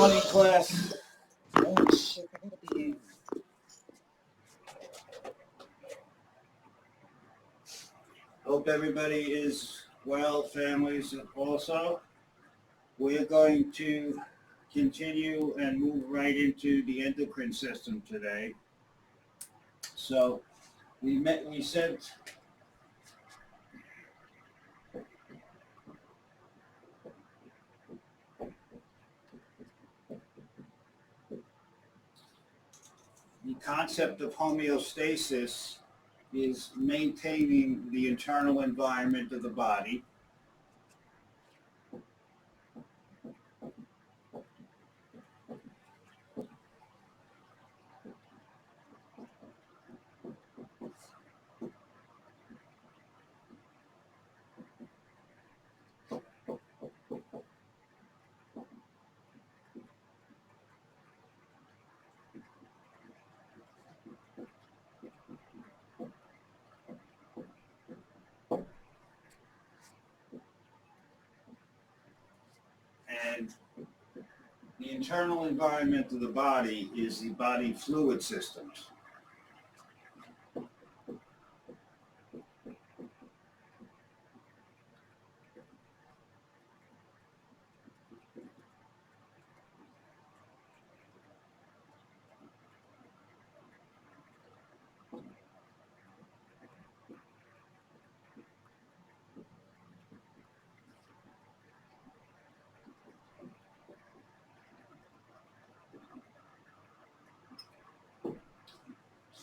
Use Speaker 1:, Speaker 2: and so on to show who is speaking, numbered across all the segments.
Speaker 1: morning, class. Oh, shit, I gotta be in. Hope everybody is well, families also. We're going to continue and move right into the endocrine system today. So we said the concept of homeostasis is maintaining the internal environment of the body. And the internal environment of the body is the body fluid systems.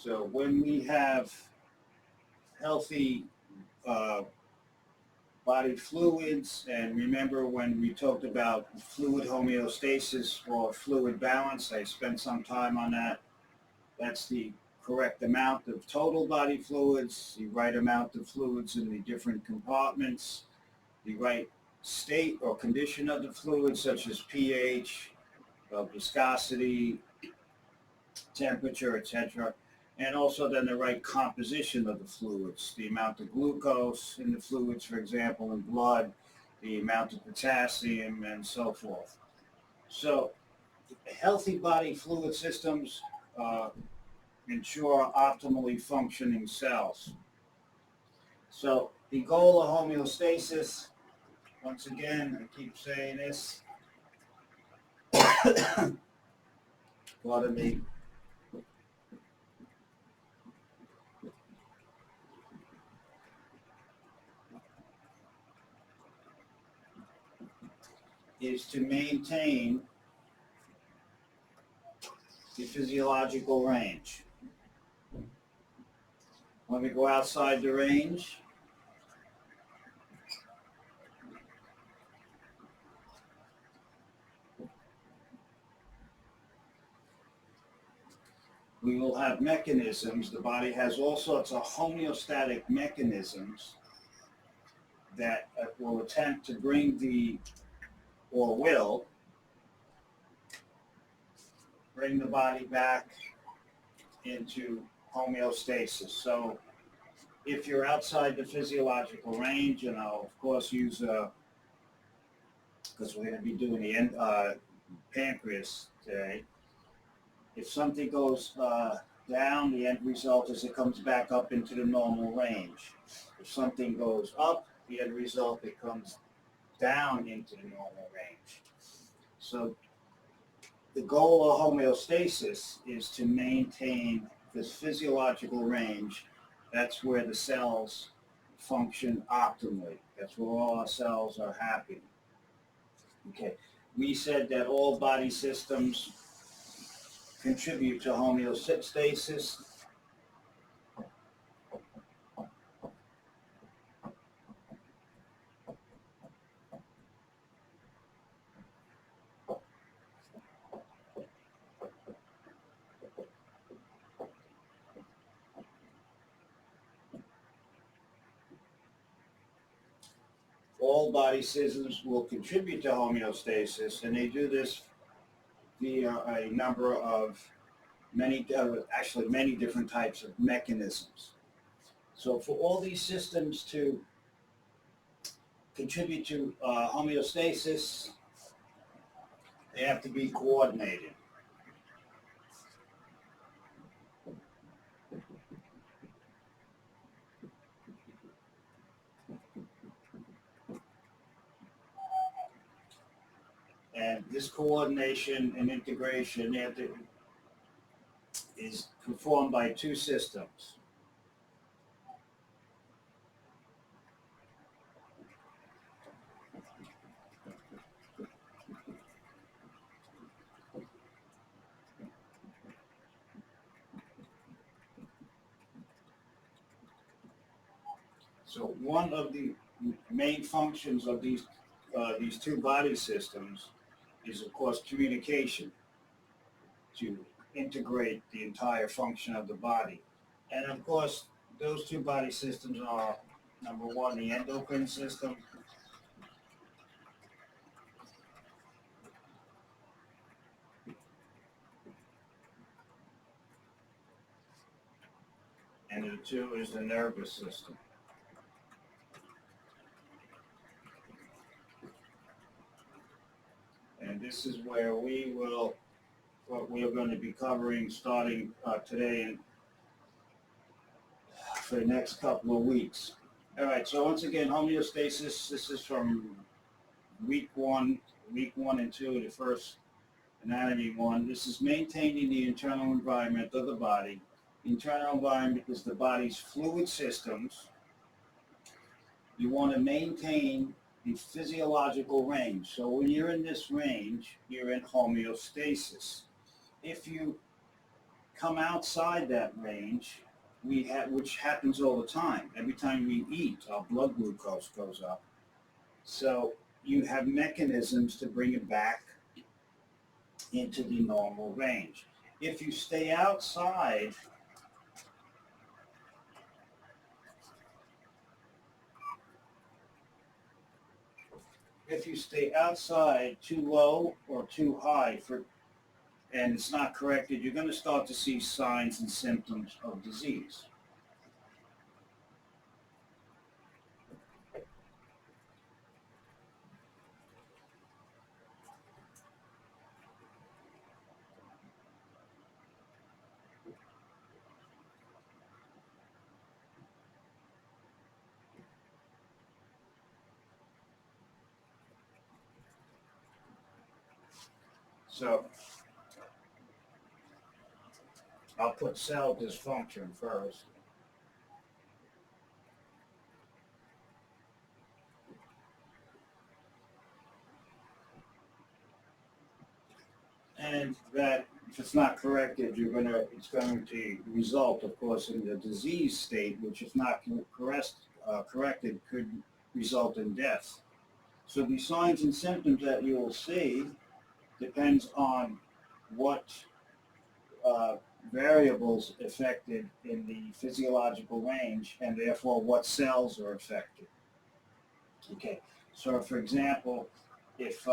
Speaker 1: So when we have healthy body fluids, and remember when we talked about fluid homeostasis or fluid balance, I spent some time on that. That's the correct amount of total body fluids, the right amount of fluids in the different compartments, the right state or condition of the fluid, such as pH, viscosity, temperature, etc. And also then the right composition of the fluids, the amount of glucose in the fluids, for example, in blood, the amount of potassium, and so forth. So healthy body fluid systems ensure optimally functioning cells. So the goal of homeostasis, once again, I keep saying this, pardon me, is to maintain the physiological range. When we go outside the range, we will have mechanisms. The body has all sorts of homeostatic mechanisms that will attempt to bring or will bring the body back into homeostasis. So if you're outside the physiological range, and I'll of course use, because we're going to be doing the pancreas today, if something goes down, the end result is it comes back up into the normal range. If something goes up, the end result, it comes down into the normal range. So the goal of homeostasis is to maintain this physiological range. That's where the cells function optimally. That's where all our cells are happy. Okay, we said that all body systems contribute to homeostasis. All body systems will contribute to homeostasis, and they do this via a number of many different types of mechanisms. So for all these systems to contribute to homeostasis, They have to be coordinated. And this coordination and integration is performed by two systems. So one of the main functions of these two body systems is, of course, communication, to integrate the entire function of the body. And of course, those two body systems are, number one, the endocrine system, and the two is the nervous system. And this is where what we are going to be covering starting today and for the next couple of weeks. All right, so once again, homeostasis, this is from week one and two, the first anatomy one. This is maintaining the internal environment of the body. The internal environment is the body's fluid systems. You want to maintain the physiological range. So when you're in this range, you're in homeostasis. If you come outside that range, which happens all the time. Every time we eat, our blood glucose goes up. So you have mechanisms to bring it back into the normal range. If you stay outside too low or too high and it's not corrected, you're going to start to see signs and symptoms of disease. So I'll put cell dysfunction first. And that, if it's not corrected, it's going to result, of course, in the disease state, which if not corrected, could result in death. So the signs and symptoms that you will see depends on what variables affected in the physiological range, and therefore what cells are affected. Okay, so for example, if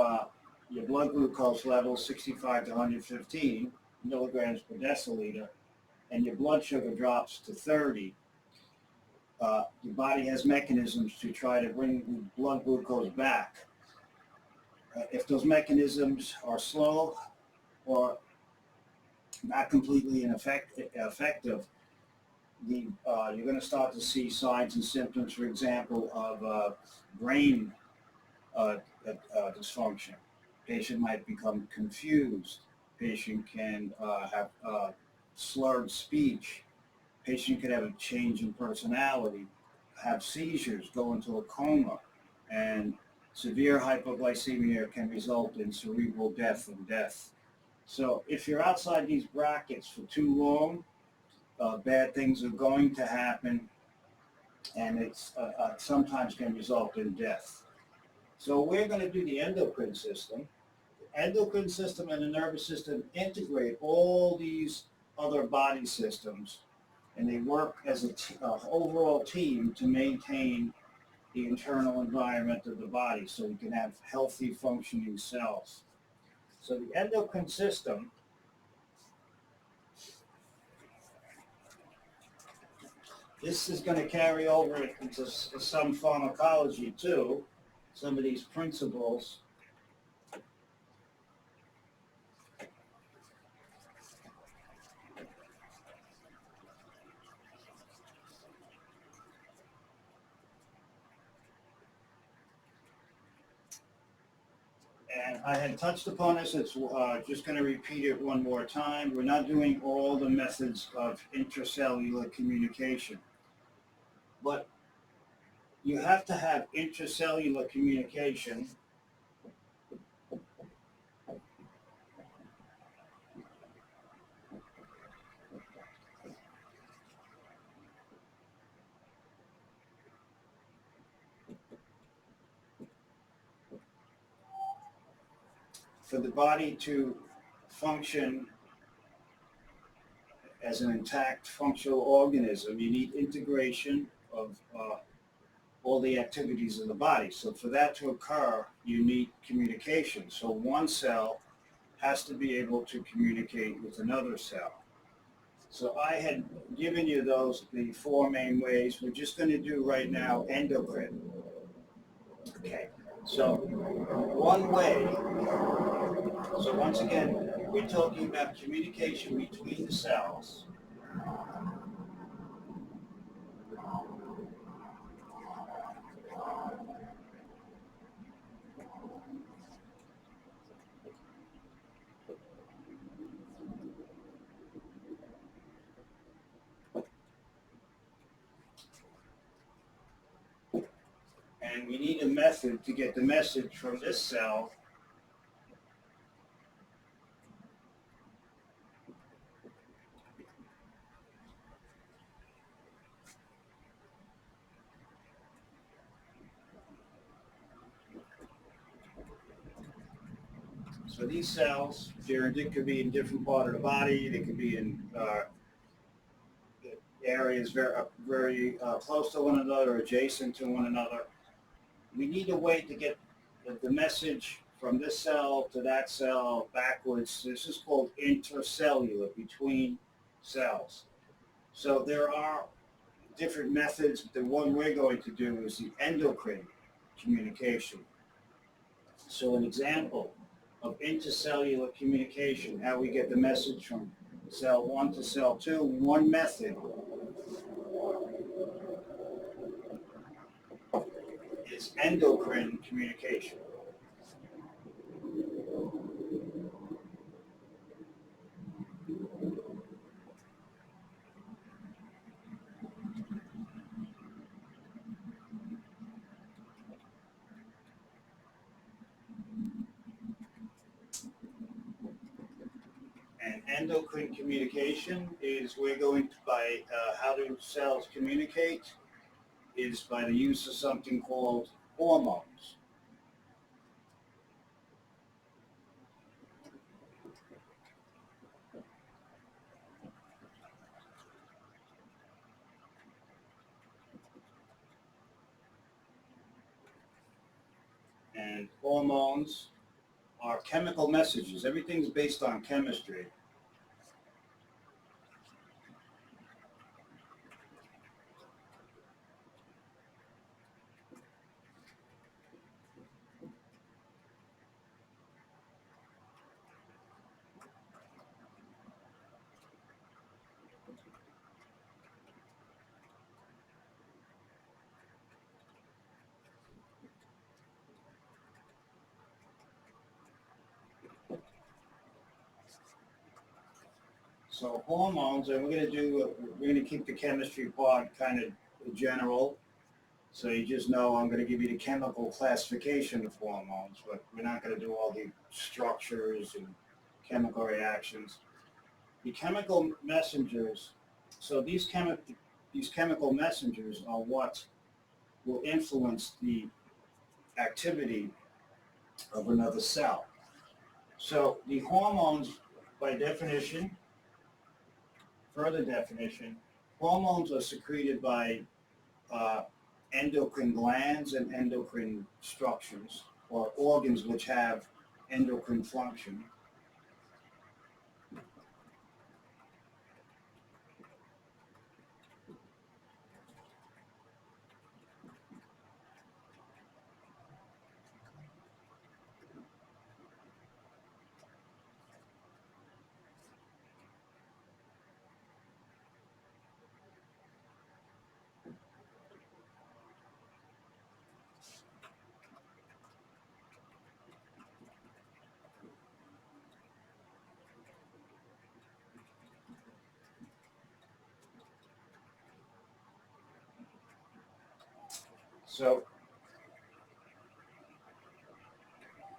Speaker 1: your blood glucose level is 65 to 115 milligrams per deciliter, and your blood sugar drops to 30, your body has mechanisms to try to bring the blood glucose back. If those mechanisms are slow or not completely effective, you're going to start to see signs and symptoms, for example, of brain dysfunction. Patient might become confused. Patient can have slurred speech. Patient could have a change in personality, have seizures, go into a coma, and severe hypoglycemia can result in cerebral death and death. So if you're outside these brackets for too long, bad things are going to happen, and it's sometimes can result in death. So we're going to do the endocrine system. The endocrine system and the nervous system integrate all these other body systems, and they work as an overall team to maintain the internal environment of the body so we can have healthy functioning cells. So the endocrine system this is going to carry over into some pharmacology too, some of these principles. And I had touched upon this, it's just going to repeat it one more time. We're not doing all the methods of intracellular communication, but you have to have intracellular communication for the body to function as an intact functional organism. You need integration of all the activities of the body. So for that to occur, you need communication. So one cell has to be able to communicate with another cell. So I had given you the four main ways. We're just going to do right now endocrine. Okay, so one way, so once again, we're talking about communication between the cells. And we need a method to get the message from this cell so these cells, they could be in different part of the body. They could be in areas very close to one another, adjacent to one another. We need a way to get the message from this cell to that cell backwards. This is called intercellular, between cells. So there are different methods. The one we're going to do is the endocrine communication. So an example of intercellular communication, how we get the message from cell 1 to cell 2, one method is endocrine communication. And endocrine communication is we're going to, by how do cells communicate, is by the use of something called hormones. And hormones are chemical messages. Everything's based on chemistry. So hormones, and we're going to keep the chemistry part kind of general. So you just know I'm going to give you the chemical classification of hormones, but we're not going to do all the structures and chemical reactions. The chemical messengers, so these chemical messengers are what will influence the activity of another cell. So the hormones, by definition, further definition, hormones are secreted by endocrine glands and endocrine structures, or organs which have endocrine function. So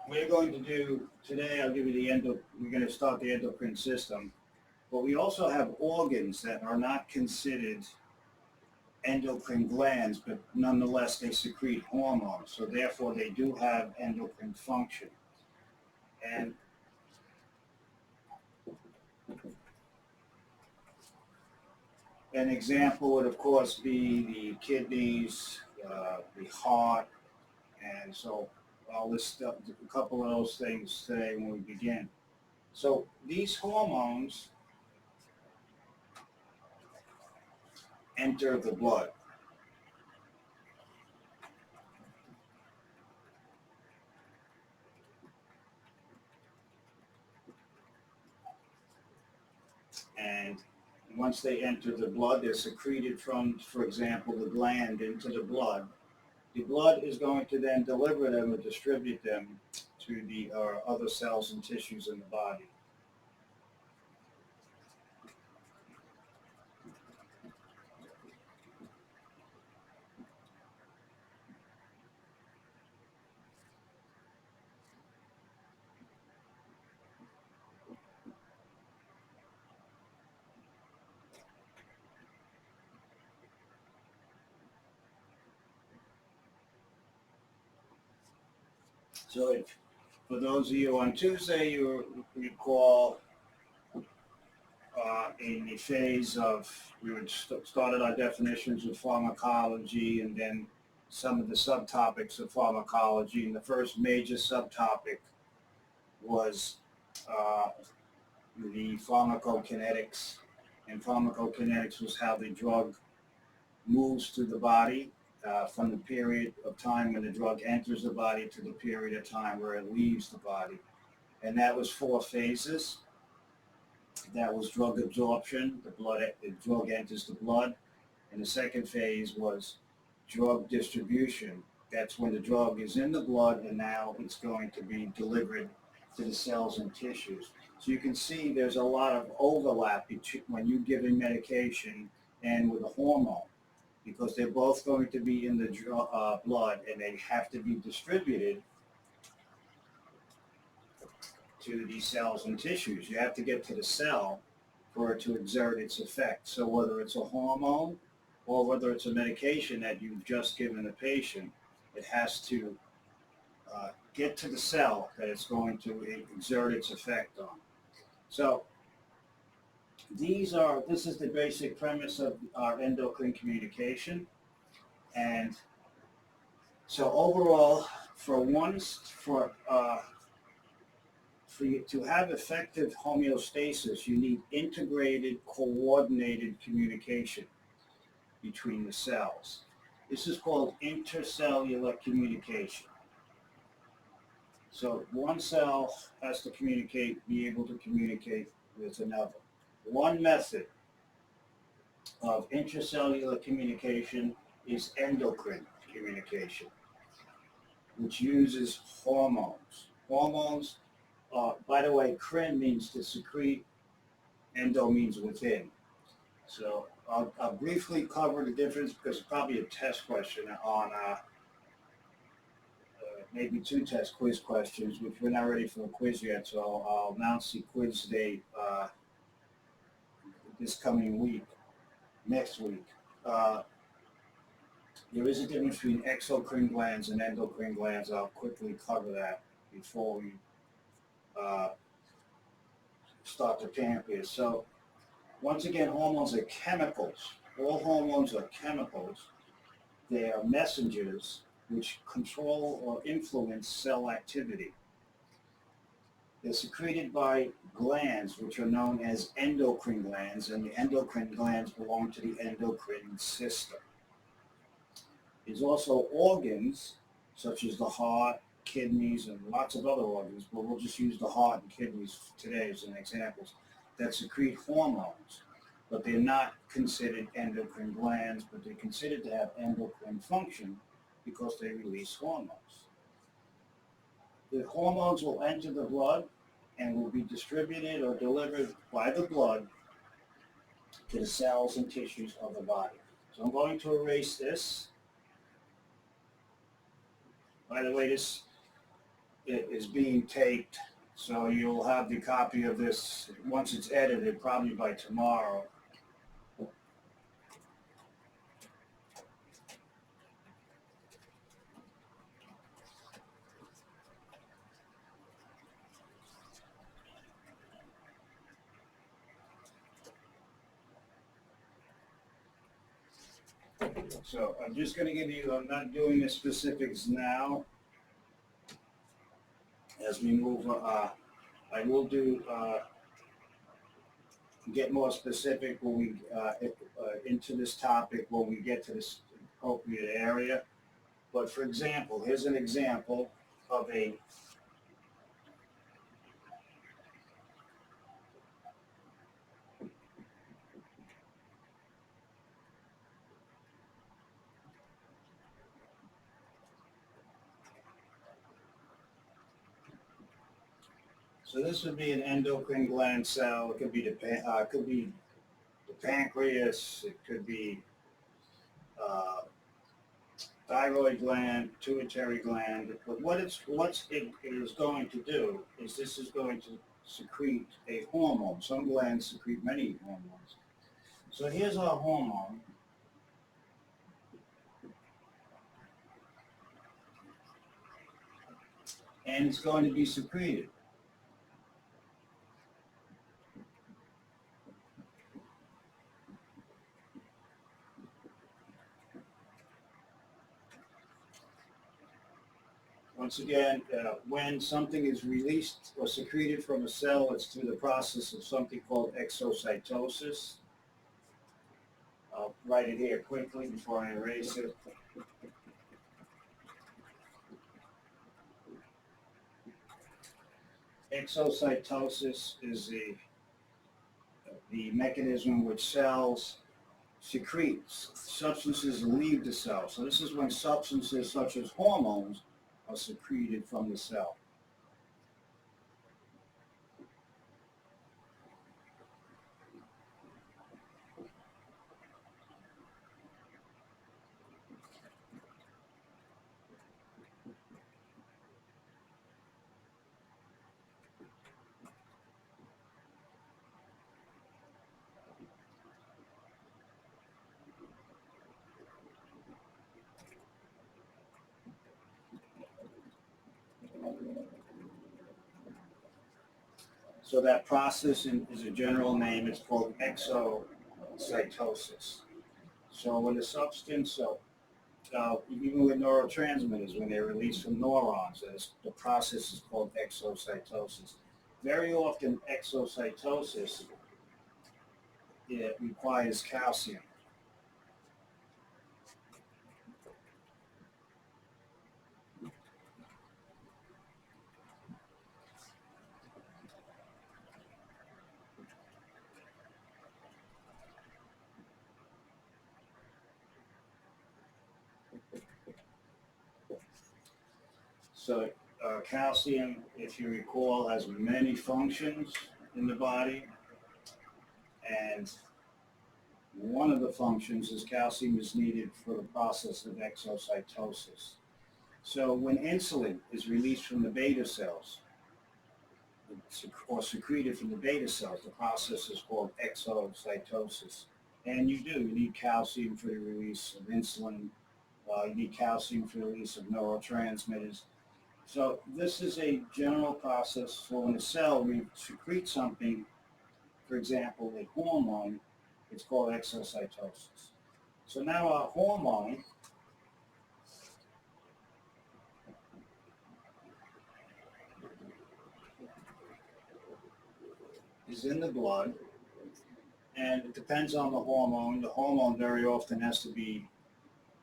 Speaker 1: we're going to do, today I'll give you we're going to start the endocrine system, but we also have organs that are not considered endocrine glands, but nonetheless they secrete hormones, so therefore they do have endocrine function. And an example would of course be the kidneys, the heart, and so I'll list up a couple of those things today when we begin. So these hormones enter the blood. And once they enter the blood, they're secreted from, for example, the gland into the blood. The blood is going to then deliver them or distribute them to the other cells and tissues in the body. So if, for those of you on Tuesday, you recall in the phase of, we started our definitions of pharmacology and then some of the subtopics of pharmacology. And the first major subtopic was the pharmacokinetics. And pharmacokinetics was how the drug moves through the body from the period of time when the drug enters the body to the period of time where it leaves the body. And that was 4 phases. That was drug absorption, the drug enters the blood. And the second phase was drug distribution. That's when the drug is in the blood and now it's going to be delivered to the cells and tissues. So you can see there's a lot of overlap between when you give a medication and with a hormone, because they're both going to be in the blood and they have to be distributed to these cells and tissues. You have to get to the cell for it to exert its effect. So whether it's a hormone or whether it's a medication that you've just given the patient, it has to get to the cell that it's going to exert its effect on. So this is the basic premise of our endocrine communication. And so overall, for you to have effective homeostasis, you need integrated, coordinated communication between the cells. This is called intercellular communication. So one cell has to be able to communicate with another. One method of intracellular communication is endocrine communication, which uses hormones. Hormones, by the way, crin means to secrete, endo means within. So I'll briefly cover the difference because it's probably a test question on maybe 2 test quiz questions, which we're not ready for a quiz yet, so I'll announce the quiz date this coming week, next week. There is a difference between exocrine glands and endocrine glands. I'll quickly cover that before we start the pancreas. So once again, hormones are chemicals. All hormones are chemicals. They are messengers which control or influence cell activity. They're secreted by glands, which are known as endocrine glands, and the endocrine glands belong to the endocrine system. There's also organs, such as the heart, kidneys, and lots of other organs, but we'll just use the heart and kidneys today as an example, that secrete hormones. But they're not considered endocrine glands, but they're considered to have endocrine function because they release hormones. The hormones will enter the blood and will be distributed or delivered by the blood to the cells and tissues of the body. So I'm going to erase this. By the way, this is being taped, so you'll have the copy of this once it's edited, probably by tomorrow. So I'm just going to give you, I'm not doing the specifics now. As we move, I will do, get more specific when we, into this topic when we get to this appropriate area. But for example, here's an example of a so this would be an endocrine gland cell. It could be the pancreas. It could be uh, thyroid gland, pituitary gland. But what it is going to do is this is going to secrete a hormone. Some glands secrete many hormones. So here's our hormone. And it's going to be secreted. Once again, when something is released or secreted from a cell, it's through the process of something called exocytosis. I'll write it here quickly before I erase it. Exocytosis is the mechanism in which cells secrete substances and leave the cell. So this is when substances such as hormones are secreted from the cell. So that process is a general name. It's called exocytosis. So when a substance, even with neurotransmitters, when they're released from neurons, the process is called exocytosis. Very often, exocytosis, it requires calcium. So calcium, if you recall, has many functions in the body, and one of the functions is calcium is needed for the process of exocytosis. So when insulin is released from the beta cells, or secreted from the beta cells, the process is called exocytosis. And you need calcium for the release of insulin, you need calcium for the release of neurotransmitters. So this is a general process. So when a cell secretes something, for example, a hormone, it's called exocytosis. So now our hormone is in the blood, and it depends on the hormone. The hormone very often has to be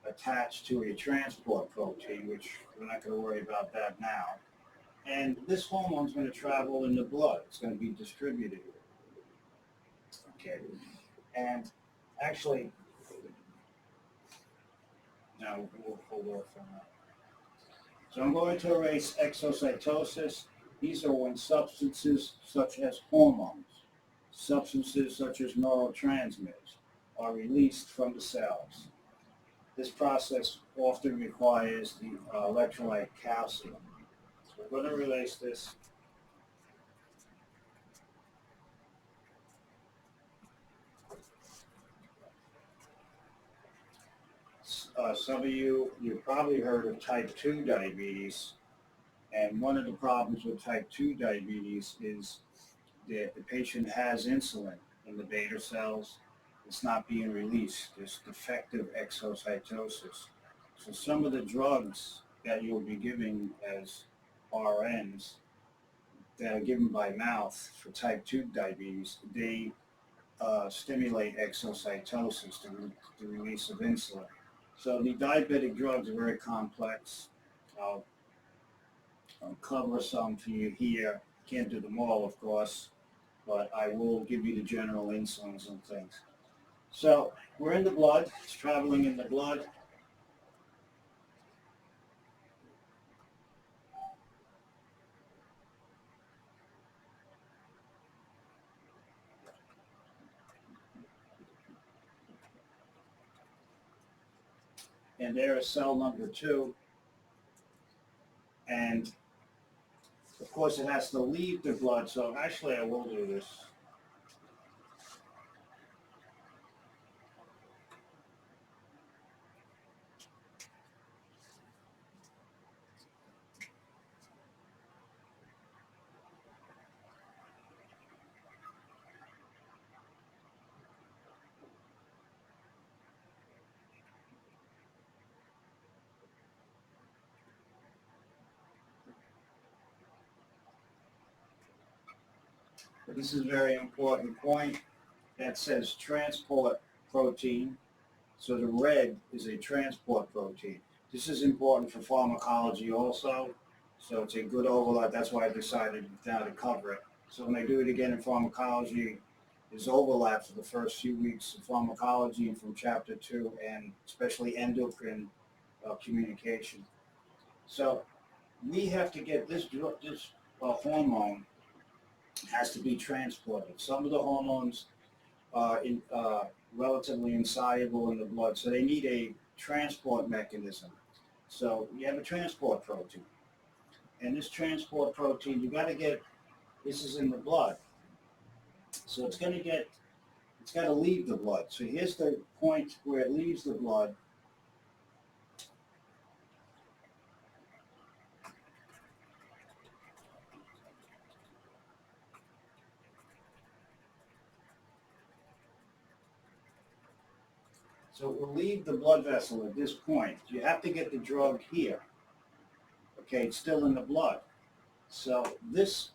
Speaker 1: attached to a transport protein, which we're not going to worry about that now. And this hormone is going to travel in the blood. It's going to be distributed. Okay. And actually, now we'll hold off on that. So I'm going to erase exocytosis. These are when substances such as hormones, substances such as neurotransmitters are released from the cells. This process often requires the electrolyte calcium. So we're going to release this. Some of you probably heard of type 2 diabetes, and one of the problems with type 2 diabetes is that the patient has insulin in the beta cells. It's not being released. There's defective exocytosis. So some of the drugs that you'll be giving as RNs that are given by mouth for type 2 diabetes, they stimulate exocytosis, the release of insulin. So the diabetic drugs are very complex. I'll cover some for you here. Can't do them all, of course, but I will give you the general insulins and things. So we're in the blood. It's traveling in the blood. And there is cell number 2. And of course, it has to leave the blood. So actually, I will do this. This is a very important point. That says transport protein. So the red is a transport protein. This is important for pharmacology also. So it's a good overlap. That's why I decided now to cover it. So when I do it again in pharmacology, there's overlap for the first few weeks of pharmacology and from chapter 2, and especially endocrine communication. So we have to get this hormone has to be transported. Some of the hormones are relatively insoluble in the blood, so they need a transport mechanism. So you have a transport protein, and this transport protein, you got to get, this is in the blood, so it's got to leave the blood. So here's the point where it leaves the blood. So it will leave the blood vessel at this point. You have to get the drug here. Okay, it's still in the blood. So this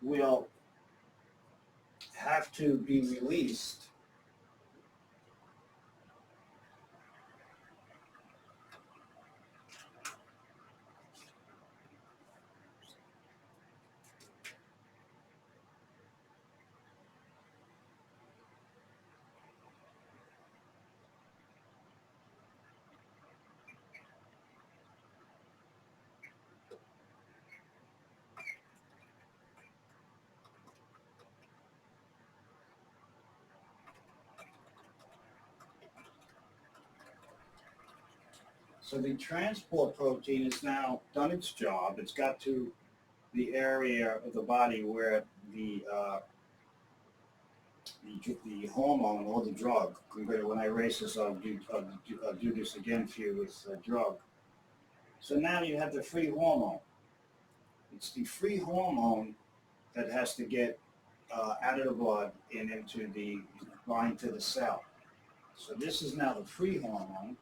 Speaker 1: will have to be released. So the transport protein has now done its job. It's got to the area of the body where the hormone or the drug. When I erase this, I'll do this again for you with the drug. So now you have the free hormone. It's the free hormone that has to get out of the blood and into the bind to the cell. So this is now the free hormone.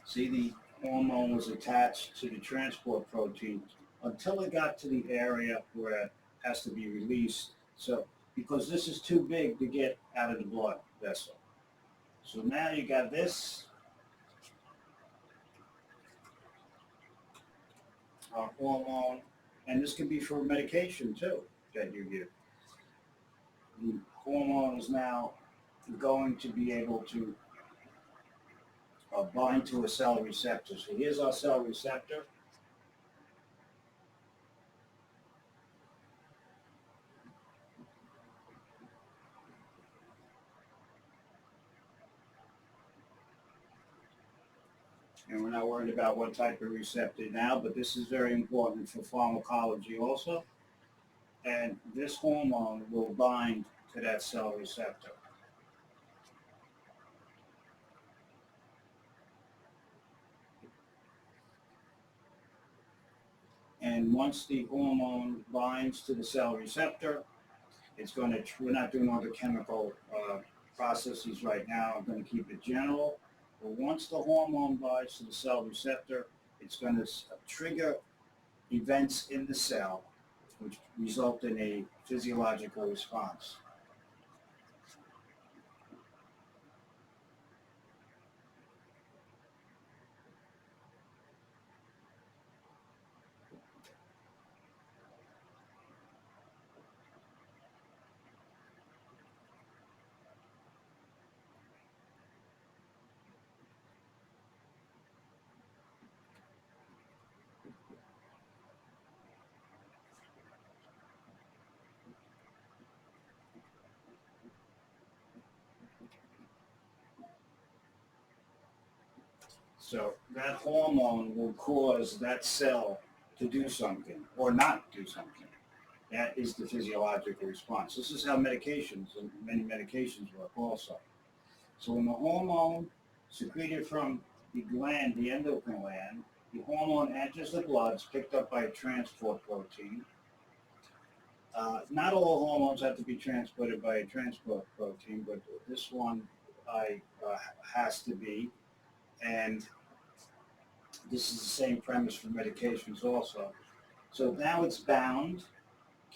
Speaker 1: See, the hormone was attached to the transport protein until it got to the area where it has to be released. So, because this is too big to get out of the blood vessel. So now you got this hormone, and this can be for medication too that you give. The hormone is now going to be able to bind to a cell receptor. So here's our cell receptor. And we're not worried about what type of receptor now, but this is very important for pharmacology also. And this hormone will bind to that cell receptor. And once the hormone binds to the cell receptor, it's going to, we're not doing all the chemical processes right now. I'm going to keep it general. But once the hormone binds to the cell receptor, it's going to trigger events in the cell which result in a physiological response. So that hormone will cause that cell to do something or not do something. That is the physiological response. This is how medications and many medications work also. So when the hormone secreted from the gland, the endocrine gland, the hormone enters the blood, it's picked up by a transport protein. Not all hormones have to be transported by a transport protein, but this one has to be. And this is the same premise for medications also. So now it's bound,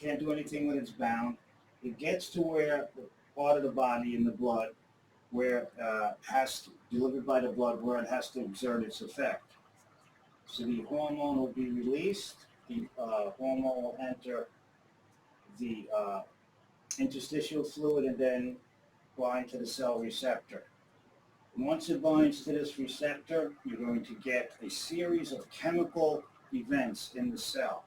Speaker 1: can't do anything when it's bound. It gets to where the part of the body in the blood where has to, delivered by the blood, where it has to exert its effect. So the hormone will be released. The hormone will enter the interstitial fluid and then bind to the cell receptor. Once it binds to this receptor, you're going to get a series of chemical events in the cell.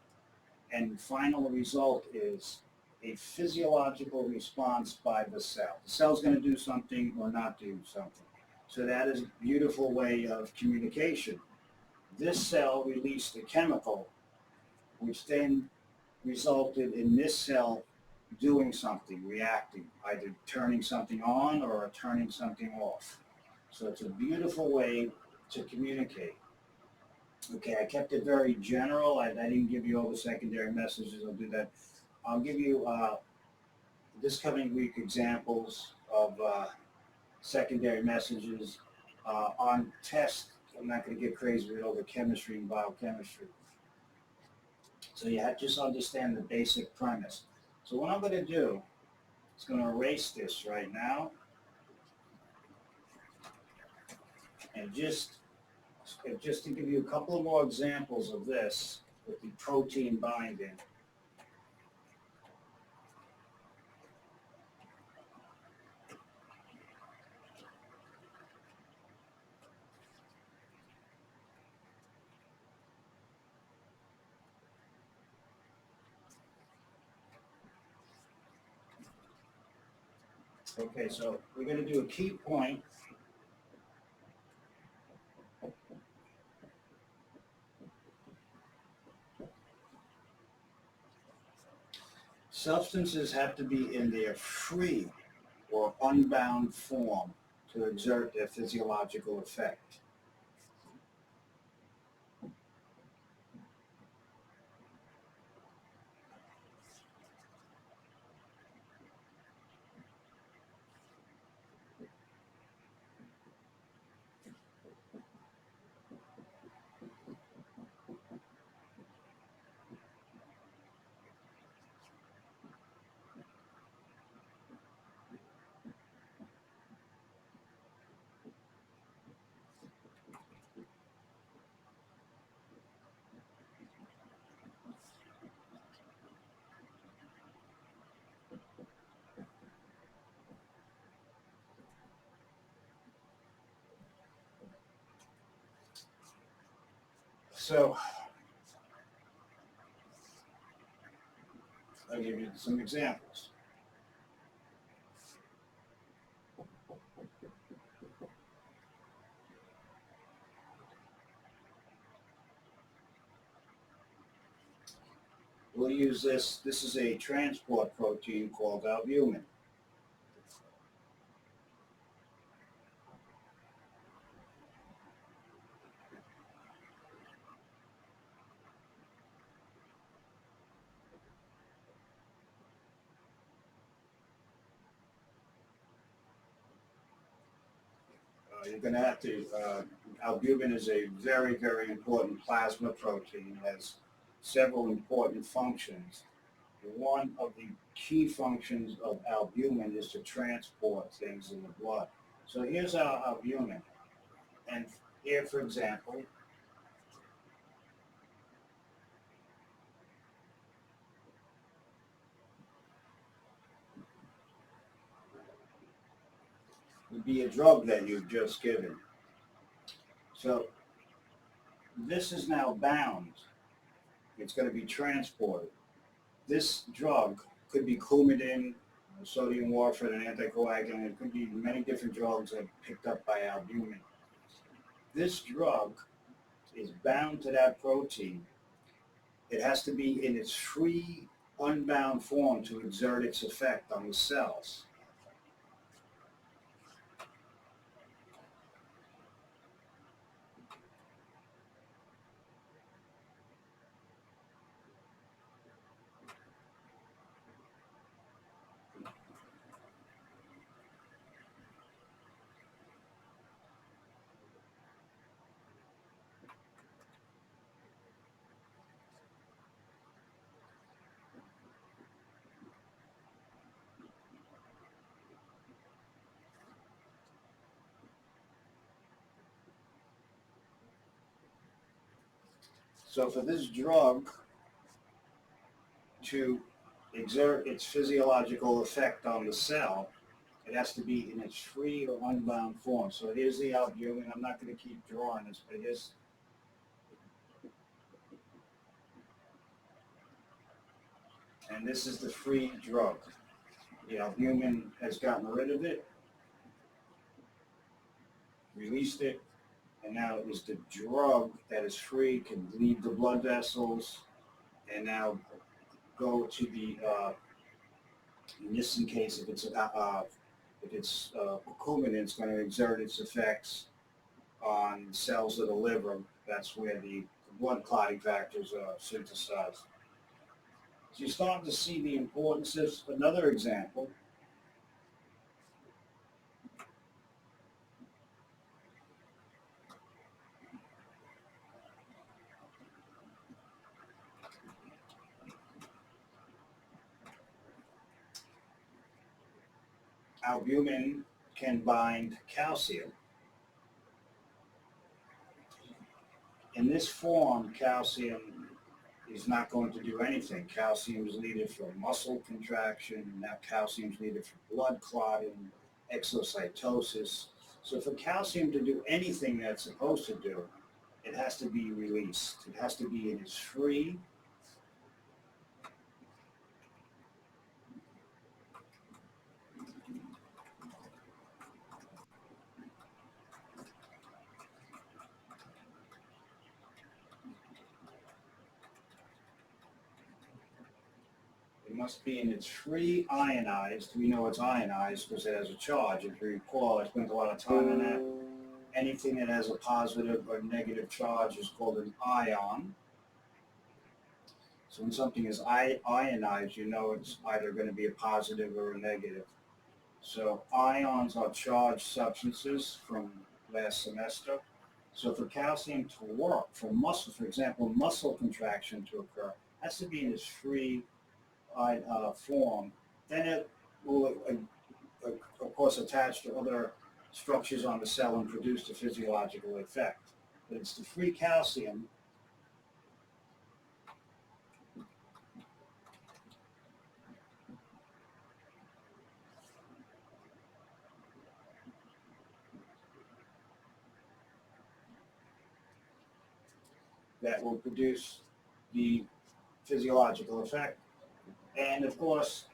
Speaker 1: And the final result is a physiological response by the cell. The cell's going to do something or not do something. So that is a beautiful way of communication. This cell released a chemical, which then resulted in this cell doing something, reacting, either turning something on or turning something off. So it's a beautiful way to communicate. Okay, I kept it very general. I didn't give you all the secondary messages. I'll do that. I'll give you this coming week examples of secondary messages on test. I'm not going to get crazy with all the chemistry and biochemistry. So you have to just understand the basic premise. So what I'm going to do is going to erase this right now and just to give you a couple of more examples of this with the protein binding. Okay, so we're going to do a key point. Substances have to be in their free or unbound form to exert their physiological effect. So I'll give you some examples. we'll use this. This is a transport protein called albumin. You're going to have to, albumin is a very, very important plasma protein. It has several important functions. One of the key functions of albumin is to transport things in the blood. So here's our albumin. And here, for example, would be a drug that you've just given. So this is now bound. It's going to be transported. This drug could be Coumadin, sodium warfarin, an anticoagulant. It could be many different drugs that are picked up by albumin. This drug is bound to that protein. It has to be in its free, unbound form to exert its effect on the cells. So for this drug to exert its physiological effect on the cell, it has to be in its free or unbound form. So here's the albumin. I'm not going to keep drawing this, but here's, and this is the free drug. The albumin has gotten rid of it, released it, and now it is the drug that is free, can leave the blood vessels, and now go to the, in this case, if it's coumadin, it's going to exert its effects on cells of the liver. That's where the blood clotting factors are synthesized. So you start to see the importance of another example. Albumin can bind calcium. In this form, calcium is not going to do anything. Calcium is needed for muscle contraction. Now calcium is needed for blood clotting, exocytosis. So for calcium to do anything that it's supposed to do, it has to be released. It has to be in its free, it must be in its free ionized. We know it's ionized because it has a charge. If you recall, I spent a lot of time on that. Anything that has a positive or negative charge is called an ion. So when something is ionized, you know it's either going to be a positive or a negative. So ions are charged substances from last semester. So for calcium to work, for muscle, for example, muscle contraction to occur, has to be in its free form. Then it will, of course, attach to other structures on the cell and produce the physiological effect. But it's the free calcium that will produce the physiological effect. And of course,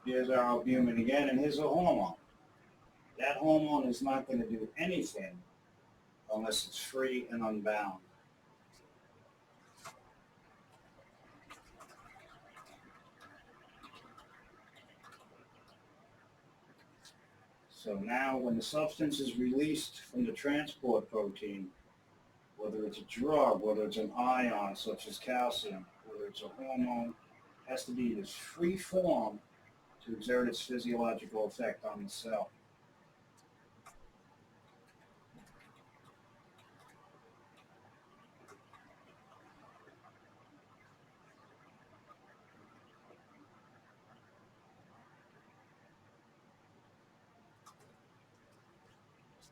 Speaker 1: Here's our albumin again, and here's a hormone. That hormone is not going to do anything unless it's free and unbound. So now when the substance is released from the transport protein, whether it's a drug, whether it's an ion such as calcium, whether it's a hormone, it has to be in its free form to exert its physiological effect on the cell.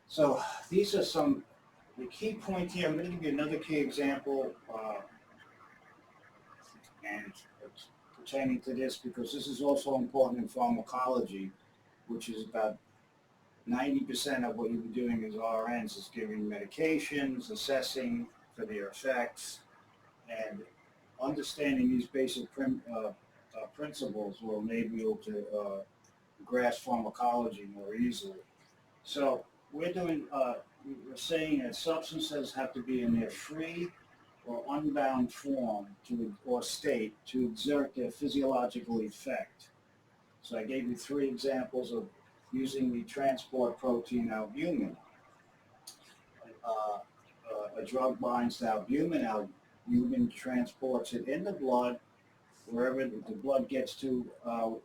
Speaker 1: So these are some, the key point here. I'm going to give you another key example, and it's pertaining to this because this is also important in pharmacology, which is about 90% of what you'll be doing as RNs is giving medications, assessing for their effects, and understanding these basic principles will enable you to grasp pharmacology more easily. So we're saying that substances have to be in their free or unbound form or state to exert their physiological effect. So I gave you three examples of using the transport protein albumin. A drug binds to albumin. Albumin transports it in the blood, wherever the blood gets to,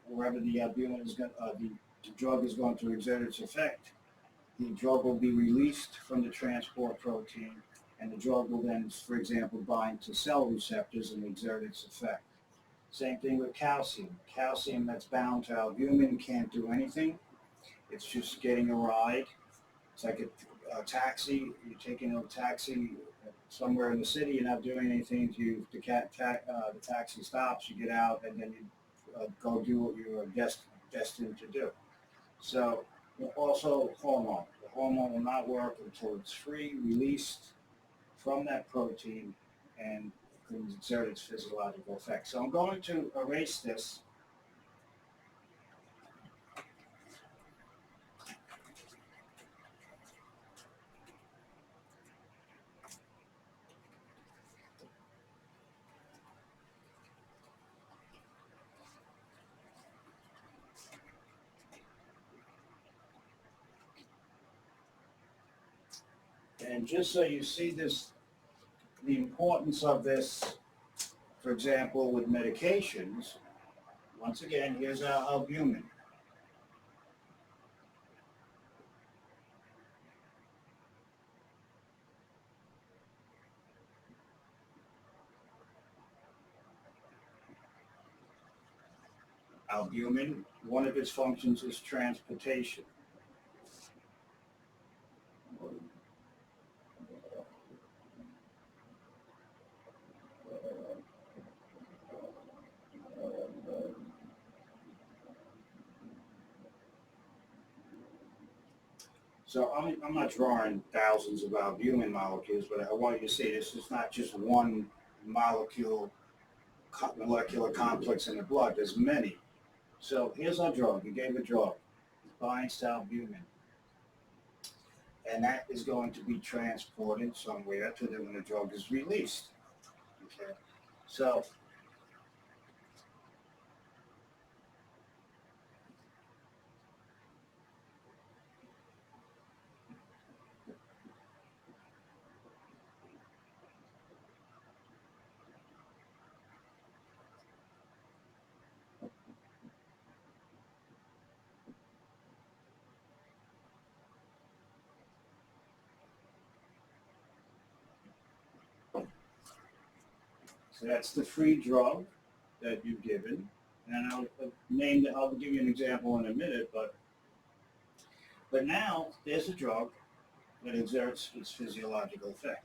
Speaker 1: wherever the albumin is going, the drug is going to exert its effect. The drug will be released from the transport protein, and the drug will then, for example, bind to cell receptors and exert its effect. Same thing with calcium. Calcium that's bound to albumin can't do anything. It's just getting a ride. It's like a taxi. You're taking a taxi somewhere in the city. You're not doing anything. The taxi stops. You get out, and then you go do what you are destined to do. So also hormone. The hormone will not work until it's free, released from that protein, and can exert its physiological effect. So I'm going to erase this. And just so you see this, the importance of this, for example, with medications, once again, here's our albumin. Albumin, one of its functions is transportation. So I'm not drawing thousands of albumin molecules, but I want you to see this is not just one molecule, molecular complex in the blood. There's many. So here's our drug. You gave a drug. It binds to albumin. And that is going to be transported somewhere to when the drug is released. Okay. So that's the free drug that you've given. And I'll give you an example in a minute, but now there's a drug that exerts its physiological effect.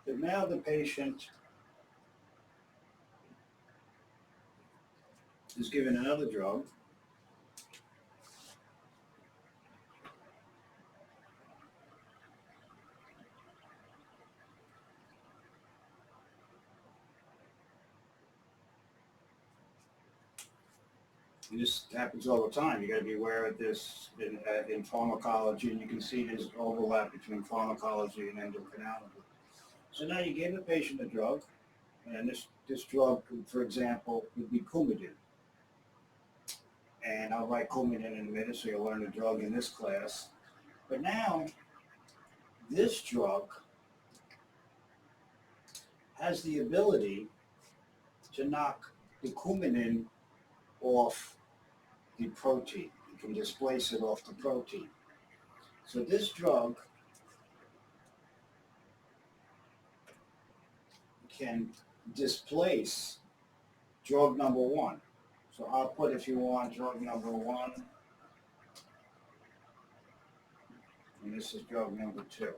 Speaker 1: But now the patient is given another drug. This happens all the time. You got to be aware of this in pharmacology, and you can see there's overlap between pharmacology and endocrinology. So now you gave the patient a drug, and this drug, for example, would be Coumadin. And I'll write Coumadin in a minute, so you'll learn the drug in this class. But now, this drug has the ability to knock the Coumadin off the protein. You can displace it off the protein. So this drug can displace drug number one. So I'll put, if you want, drug number one, and this is drug number two.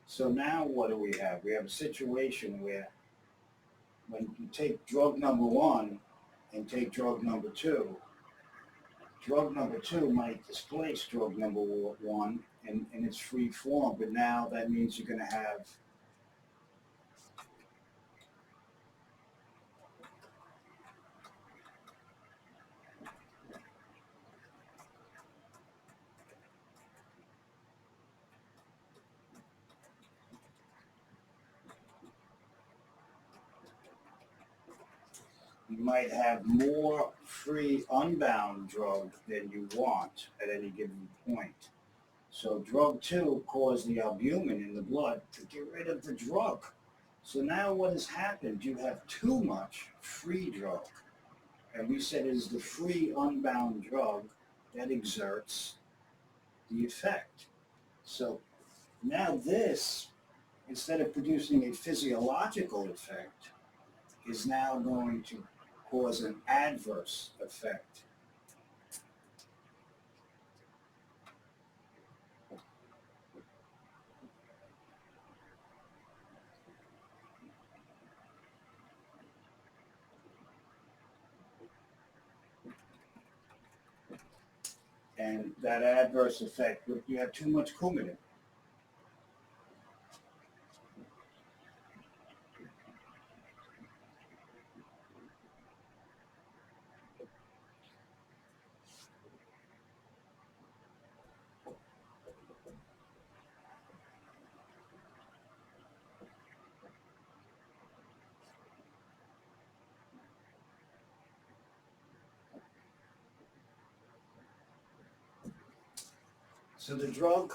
Speaker 1: So now what do we have? We have a situation where when you take drug number one and take drug number two might displace drug number one in its free form, but now that means you're going to have you might have more free unbound drug than you want at any given point. So drug two caused the albumin in the blood to get rid of the drug. So now what has happened? You have too much free drug. And we said it is the free unbound drug that exerts the effect. So now this, instead of producing a physiological effect, is now going to cause an adverse effect. And that adverse effect, you have too much Coumadin. So the drug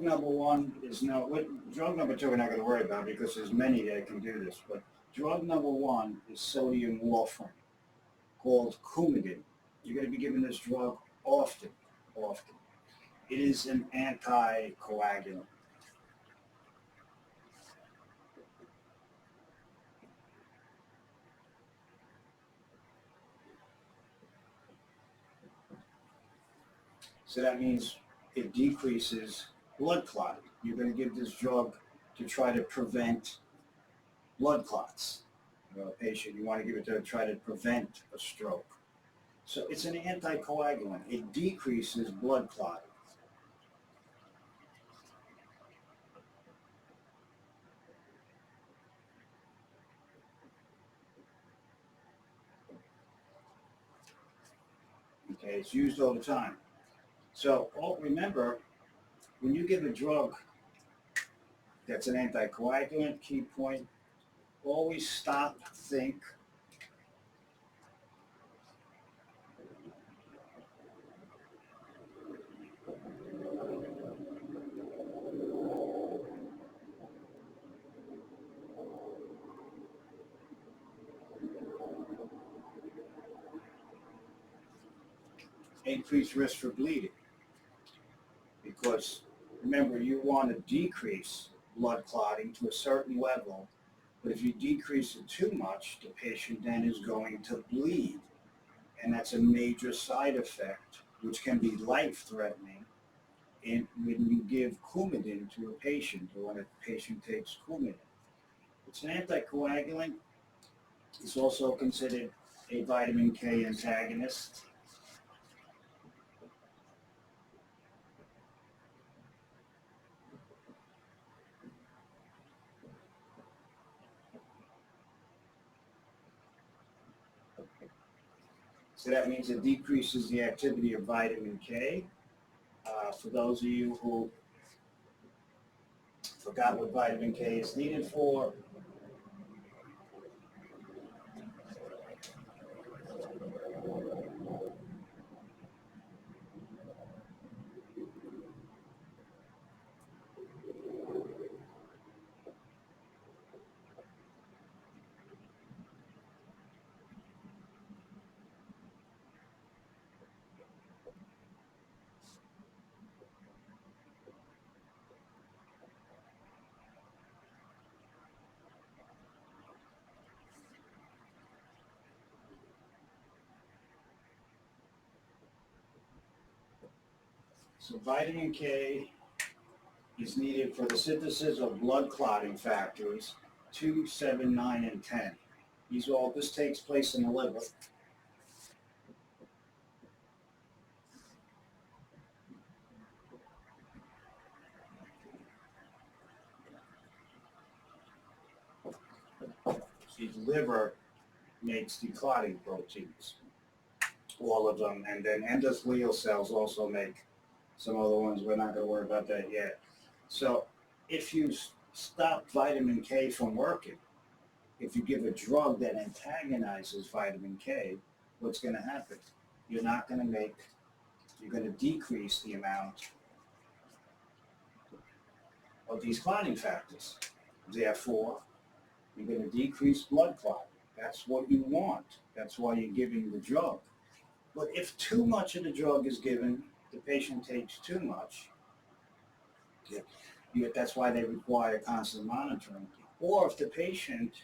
Speaker 1: number one is no, drug number two we're not going to worry about because there's many that can do this, but drug number one is sodium warfarin, called Coumadin. You're going to be given this drug often. It is an anticoagulant. So that means it decreases blood clotting. You're going to give this drug to try to prevent blood clots. A patient, you want to give it to try to prevent a stroke. So it's an anticoagulant. It decreases blood clotting. Okay, it's used all the time. So remember, when you give a drug that's an anticoagulant, key point, always stop, think. Increased risk for bleeding. Because remember, you want to decrease blood clotting to a certain level, but if you decrease it too much, the patient then is going to bleed. And that's a major side effect, which can be life-threatening when you give Coumadin to a patient or when a patient takes Coumadin. It's an anticoagulant. It's also considered a vitamin K antagonist. So that means it decreases the activity of vitamin K. For those of you who forgot what vitamin K is needed for, so vitamin K is needed for the synthesis of blood clotting factors 2, 7, 9, and 10. This takes place in the liver. The liver makes the clotting proteins, all of them, and then endothelial cells also make some other ones. We're not going to worry about that yet. So if you stop vitamin K from working, if you give a drug that antagonizes vitamin K, what's going to happen? You're going to decrease the amount of these clotting factors. Therefore, you're going to decrease blood clotting. That's what you want. That's why you're giving the drug. But if too much of the drug is given, the patient takes too much. That's why they require constant monitoring. Or if the patient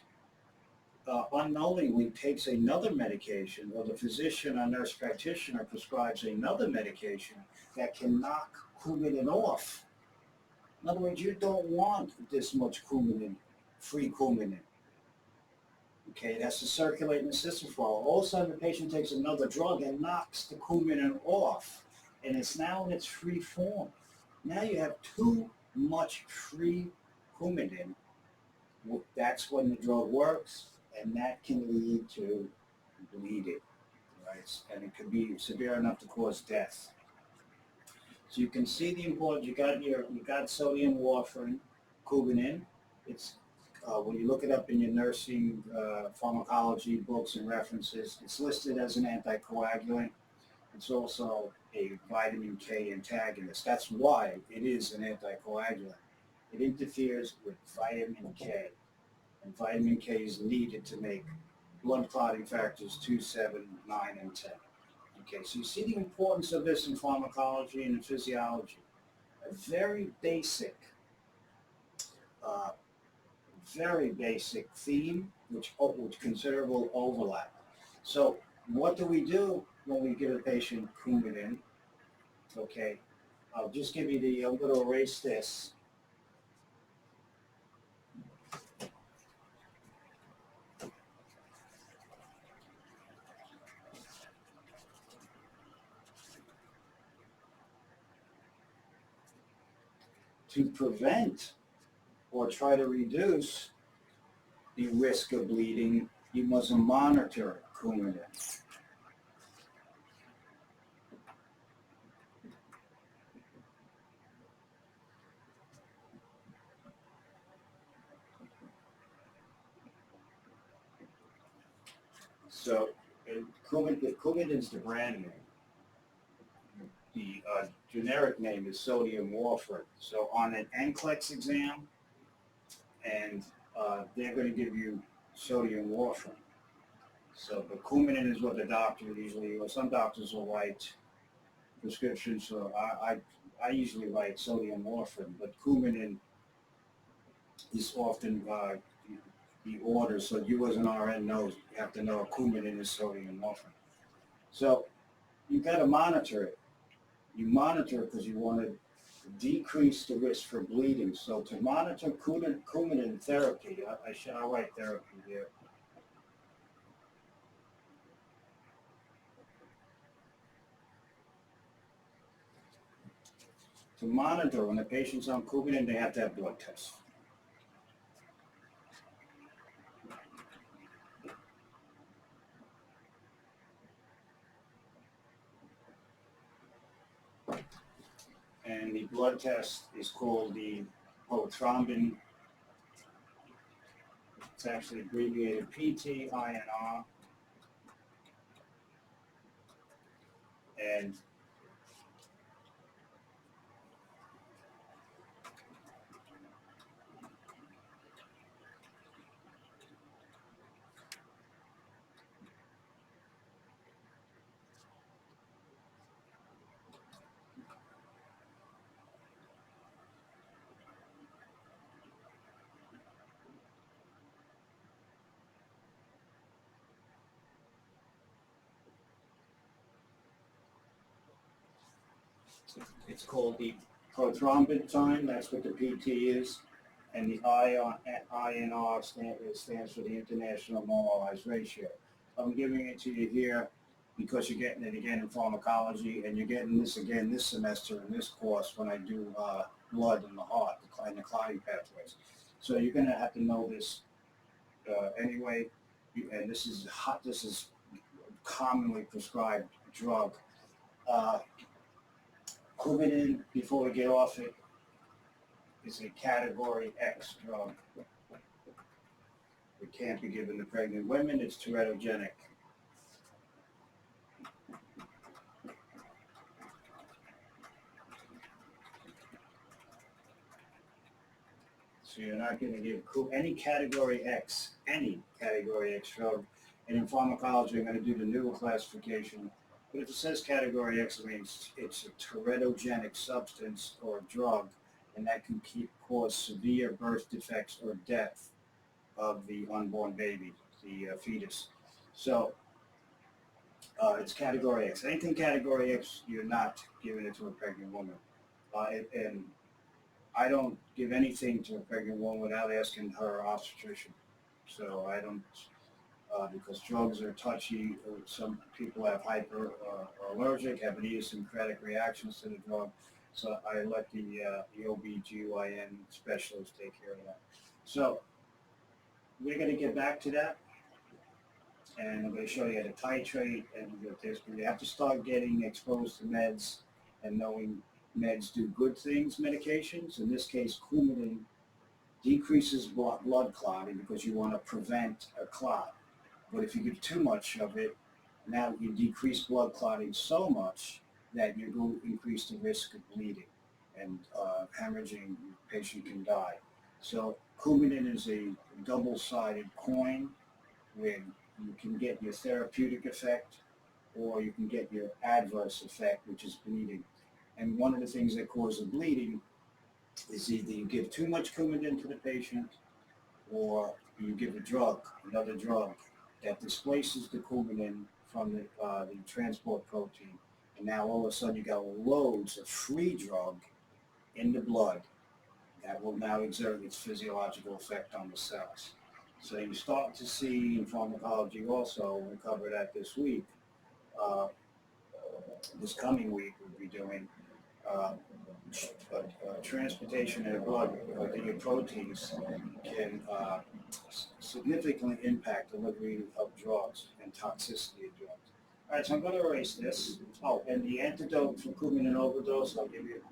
Speaker 1: unknowingly takes another medication, or the physician or nurse practitioner prescribes another medication that can knock coumadin off. In other words, you don't want this much coumadin, free coumadin. Okay, it has to circulate in the system for all of a sudden the patient takes another drug and knocks the coumadin off, and it's now in its free form. Now you have too much free coumadin. That's when the drug works, and that can lead to bleeding, right? And it can be severe enough to cause death. So you can see the importance. You got sodium warfarin, coumadin. It's when you look it up in your nursing pharmacology books and references, it's listed as an anticoagulant. It's also a vitamin K antagonist. That's why it is an anticoagulant. It interferes with vitamin K, and vitamin K is needed to make blood clotting factors 2, 7, 9, and 10. Okay, so you see the importance of this in pharmacology and in physiology. A very basic theme, with considerable overlap. So what do we do when we give a patient coumadin? Okay, I'll just give you I'm going to erase this. To prevent or try to reduce the risk of bleeding, you must monitor coumadin. So coumadin is the brand name. The generic name is sodium warfarin. So on an NCLEX exam, and they're going to give you sodium warfarin. So the coumadin is what the doctor usually, or some doctors will write prescriptions. So I usually write sodium warfarin, but coumadin is often the order. So you as an RN knows, you have to know coumadin is sodium warfarin. So you got to monitor it. You monitor it because you want to decrease the risk for bleeding. So to monitor coumadin therapy, I'll write therapy here. To monitor when the patient's on coumadin, they have to have blood tests. blood test is called the prothrombin. It's actually abbreviated PTINR, and it's called the prothrombin time. That's what the PT is. And the INR stands for the International Normalized Ratio. I'm giving it to you here because you're getting it again in pharmacology, and you're getting this again this semester in this course when I do blood in the heart and the clotting pathways. So you're going to have to know this anyway. And this is hot. This is commonly prescribed drug. Coumadin, before we get off it, is a category X drug. It can't be given to pregnant women. It's teratogenic. So you're not going to give any category X drug. And in pharmacology, I'm going to do the newer classification. But if it says category X, it means it's a teratogenic substance or drug, and that can cause severe birth defects or death of the unborn baby, the fetus. So it's category X. Anything category X, you're not giving it to a pregnant woman. And I don't give anything to a pregnant woman without asking her obstetrician. So I don't, because drugs are touchy. Some people have hyper or allergic, have idiosyncratic reactions to the drug. So I let the OB/GYN specialist take care of that. So we're going to get back to that, and I'm going to show you how to titrate and with this. But you have to start getting exposed to meds and knowing meds do good things, medications. In this case, Coumadin decreases blood clotting because you want to prevent a clot. But if you give too much of it, now you decrease blood clotting so much that you're going to increase the risk of bleeding and hemorrhaging. The patient can die. So Coumadin is a double-sided coin where you can get your therapeutic effect or you can get your adverse effect, which is bleeding. And one of the things that causes bleeding is either you give too much Coumadin to the patient or you give another drug, that displaces the Coumadin from the transport protein. And now all of a sudden you got loads of free drug in the blood that will now exert its physiological effect on the cells. So you start to see in pharmacology also, we cover that this week, this coming week we'll be doing transportation in the blood of your proteins can significantly impact delivery of drugs and toxicity of drugs. All right, so I'm going to erase this. Oh, and the antidote for Coumadin overdose, I'll give you.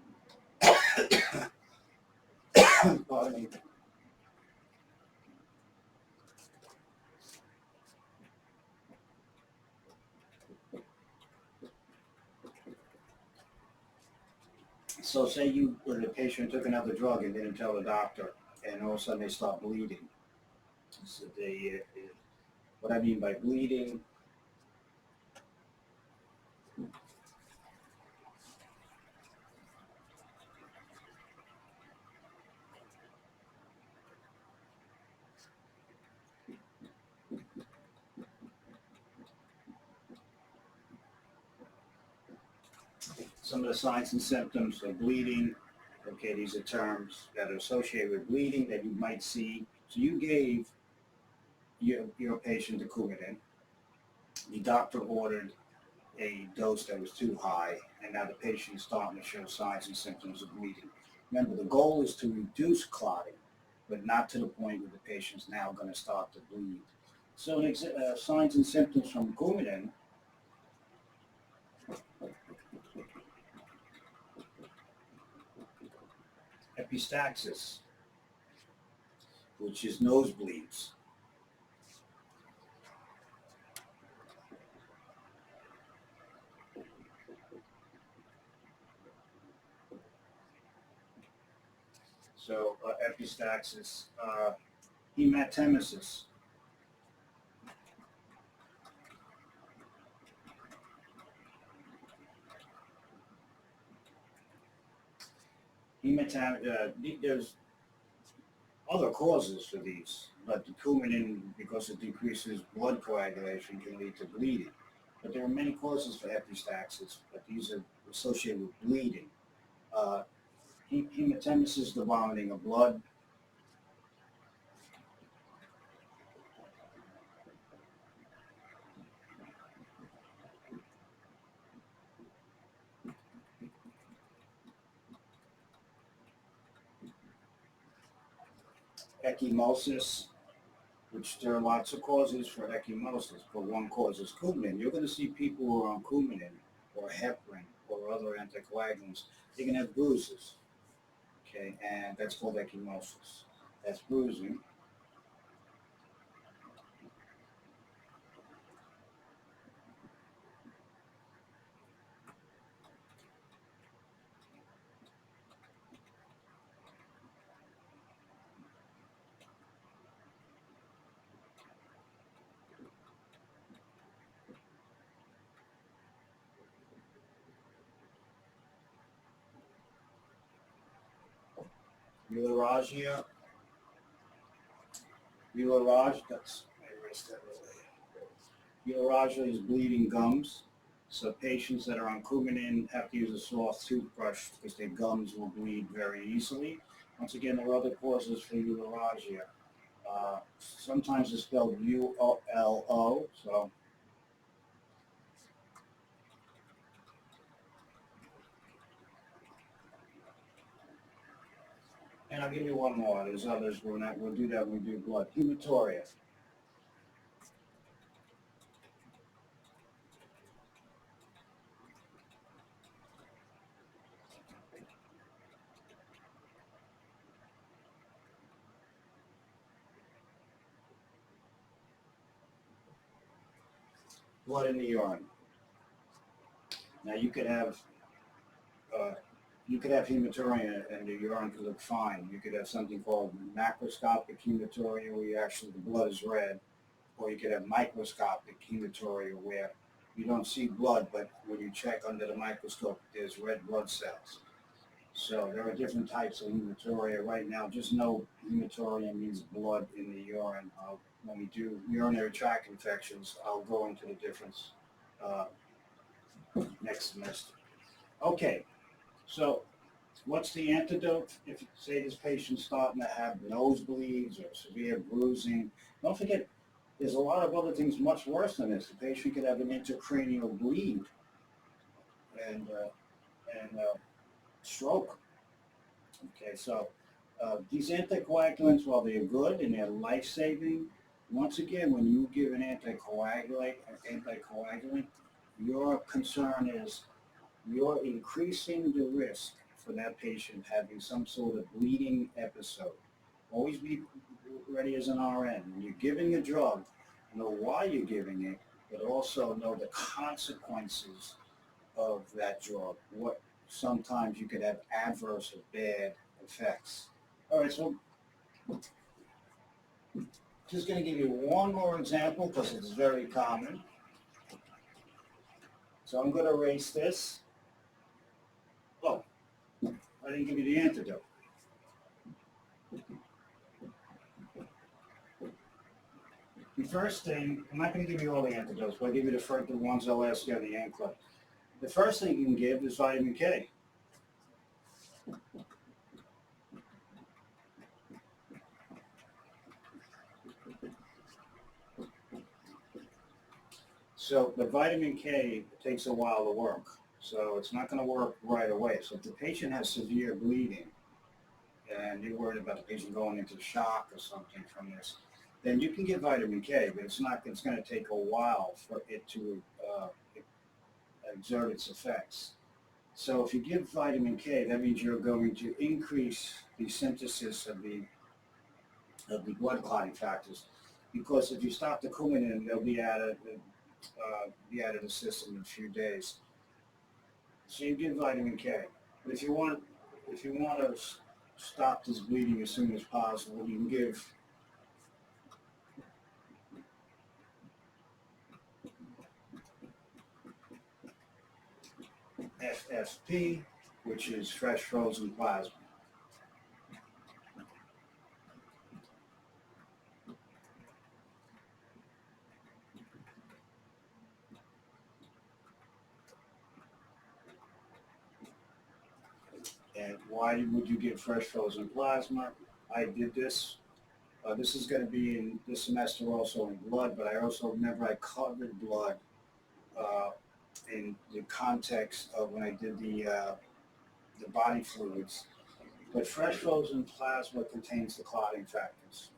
Speaker 1: Pardon me. So say the patient took another drug and didn't tell the doctor, and all of a sudden they start bleeding. So what I mean by bleeding, some of the signs and symptoms of bleeding. Okay, these are terms that are associated with bleeding that you might see. So you gave your patient the Coumadin. The doctor ordered a dose that was too high, and now the patient is starting to show signs and symptoms of bleeding. Remember, the goal is to reduce clotting, but not to the point where the patient's now going to start to bleed. So signs and symptoms from Coumadin. epistaxis, which is nosebleeds. So epistaxis, hematemesis. There's other causes for these, but the Coumadin, because it decreases blood coagulation, can lead to bleeding. But there are many causes for epistaxis, but these are associated with bleeding. Uh, Hematemesis is the vomiting of blood. Ecchymosis, which there are lots of causes for ecchymosis, but one cause is Coumadin. You're going to see people who are on Coumadin or heparin or other anticoagulants, they can have bruises, okay, and that's called ecchymosis. That's bruising. Uralgia, that's, I erased that earlier. Uralgia is bleeding gums. So patients that are on Coumadin have to use a soft toothbrush because their gums will bleed very easily. Once again, there are other causes for uralgia. Sometimes it's spelled U-L-O, so. And I'll give you one more. There's others. We'll do that when we do blood. Hematuria. Blood in the urine. Now uh, you could have hematuria and the urine could look fine. You could have something called macroscopic hematuria where actually the blood is red, or you could have microscopic hematuria where you don't see blood, but when you check under the microscope, there's red blood cells. So there are different types of hematuria. Right now, just know hematuria means blood in the urine. When we do urinary tract infections, I'll go into the difference uh, next semester. Okay, so what's the antidote if, say, this patient's starting to have nosebleeds or severe bruising? Don't forget, there's a lot of other things much worse than this. The patient could have an intracranial bleed and stroke. Okay, so these anticoagulants, while they're good and they're life-saving, once again, when you give an anticoagulant, your concern is you're increasing the risk for that patient having some sort of bleeding episode. Always be ready as an RN. When you're giving a drug, know why you're giving it, but also know the consequences of that drug. What sometimes you could have adverse or bad effects. All right, so just going to give you one more example because it's very common. So I'm going to erase this. Oh, I didn't give you the antidote. The first thing, I'm not going to give you all the antidotes, but I'll give you the ones I'll ask you at the end club. The first thing you can give is vitamin K. So the vitamin K takes a while to work. So it's not going to work right away. So if the patient has severe bleeding and you're worried about the patient going into shock or something from this, then you can give vitamin K, but it's going to take a while for it to exert its effects. So if you give vitamin K, that means you're going to increase the synthesis of the blood clotting factors. Because if you stop the coumadin, they'll be out of the system in a few days. So you give vitamin K. But if you want to stop this bleeding as soon as possible, you can give FFP, which is fresh frozen plasma. And why would you give fresh frozen plasma? I did this. This is going to be in this semester also in blood, but I also remember I covered blood uh, in the context of when I did the body fluids. But fresh frozen plasma contains the clotting factors.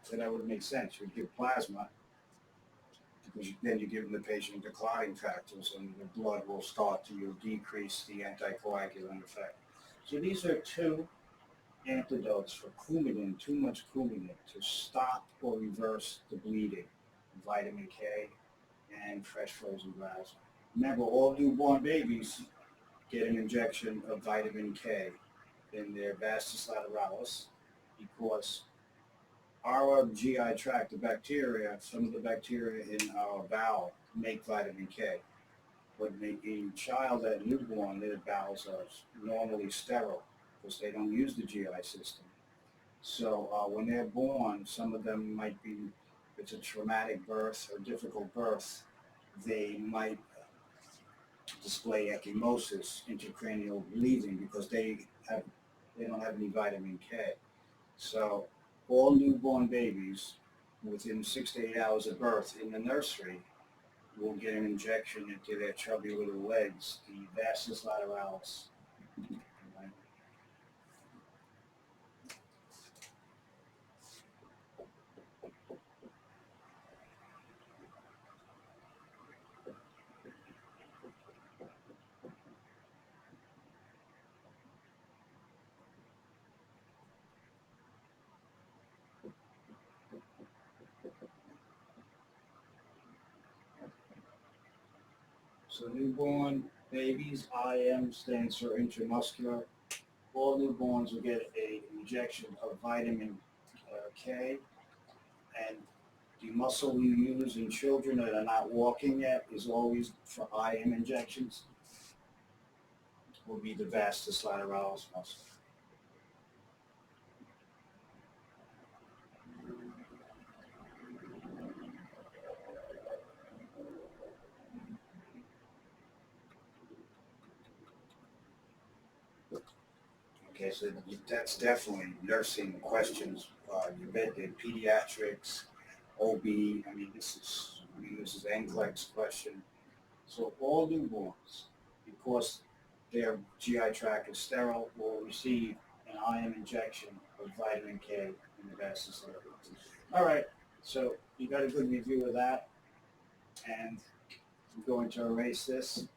Speaker 1: So that would make sense. You would give plasma because then you give the patient the clotting factors and the blood will start to decrease the anticoagulant effect. So these are two antidotes for coumadin, too much coumadin, to stop or reverse the bleeding: vitamin K and fresh frozen plasma. Remember, all newborn babies get an injection of vitamin K in their vastus lateralis because our GI tract, the bacteria, some of the bacteria in our bowel make vitamin K. But a child at newborn, their bowels are normally sterile because they don't use the GI system. So when they're born, some of them might be, if it's a traumatic birth or difficult birth, they might display ecchymosis, intracranial bleeding, because they don't have any vitamin K. So all newborn babies within 6 to 8 hours of birth in the nursery will get an injection into their chubby little legs, the vastus lateralis. Right? So newborn babies, IM stands for intramuscular. All newborns will get an injection of vitamin K, and the muscle you use in children that are not walking yet is always for IM injections, will be the vastus lateralis muscle. Okay, so that's definitely nursing questions. You bet the pediatrics, OB. I mean, this is NCLEX question. So all newborns, because their GI tract is sterile, will receive an IM injection of vitamin K in the vastus lateralis. All right, so you got a good review of that, and I'm going to erase this.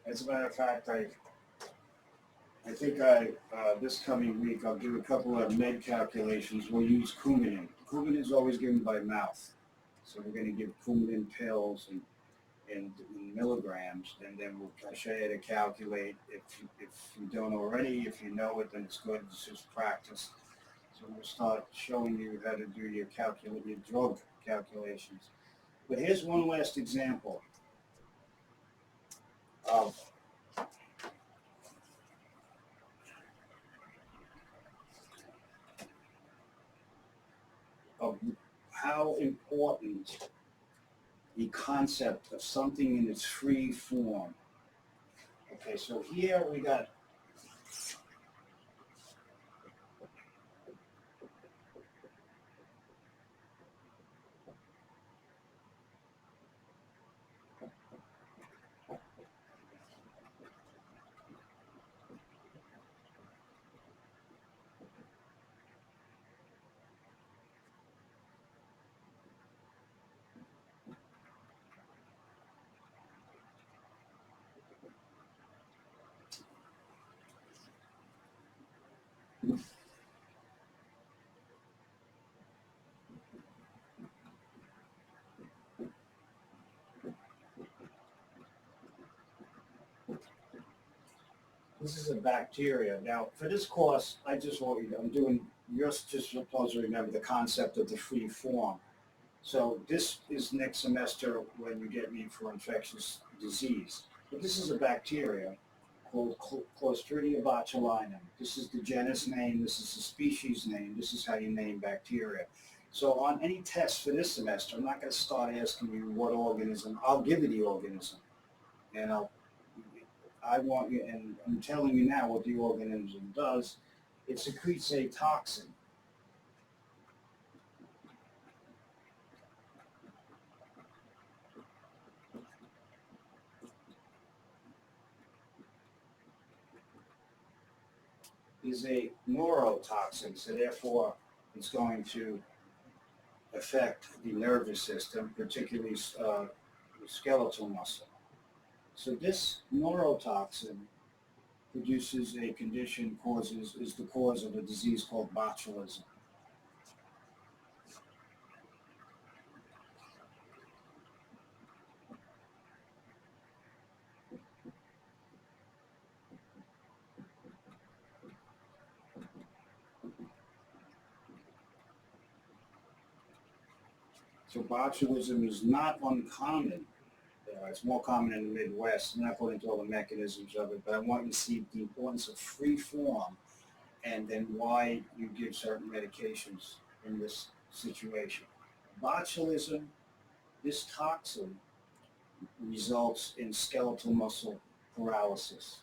Speaker 1: As a matter of fact, I think this coming week I'll do a couple of med calculations. We'll use Coumadin. Coumadin is always given by mouth, so we're going to give Coumadin pills in milligrams, and then I'll show you how to calculate. If you don't already, if you know it, then it's good. It's just practice. So we'll start showing you how to do your drug calculations. But here's one last example of how important the concept of something in its free form. Okay, so here we got this is a bacteria. Now, for this course, I just want you, I'm doing, you're just supposed to remember the concept of the free form. So this is next semester when you get me for infectious disease. But this is a bacteria called Clostridium botulinum. This is the genus name, this is the species name, this is how you name bacteria. So on any test for this semester, I'm not going to start asking you what organism, I'll give you the organism. And I want you, and I'm telling you now what the organism does. It secretes a toxin. Is a neurotoxin, so therefore it's going to affect the nervous system, particularly skeletal muscle. So this neurotoxin produces a condition, is the cause of a disease called botulism. So botulism is not uncommon. It's more common in the Midwest. I'm not going into all the mechanisms of it, but I want you to see the importance of free form and then why you give certain medications in this situation. Botulism, this toxin results in skeletal muscle paralysis.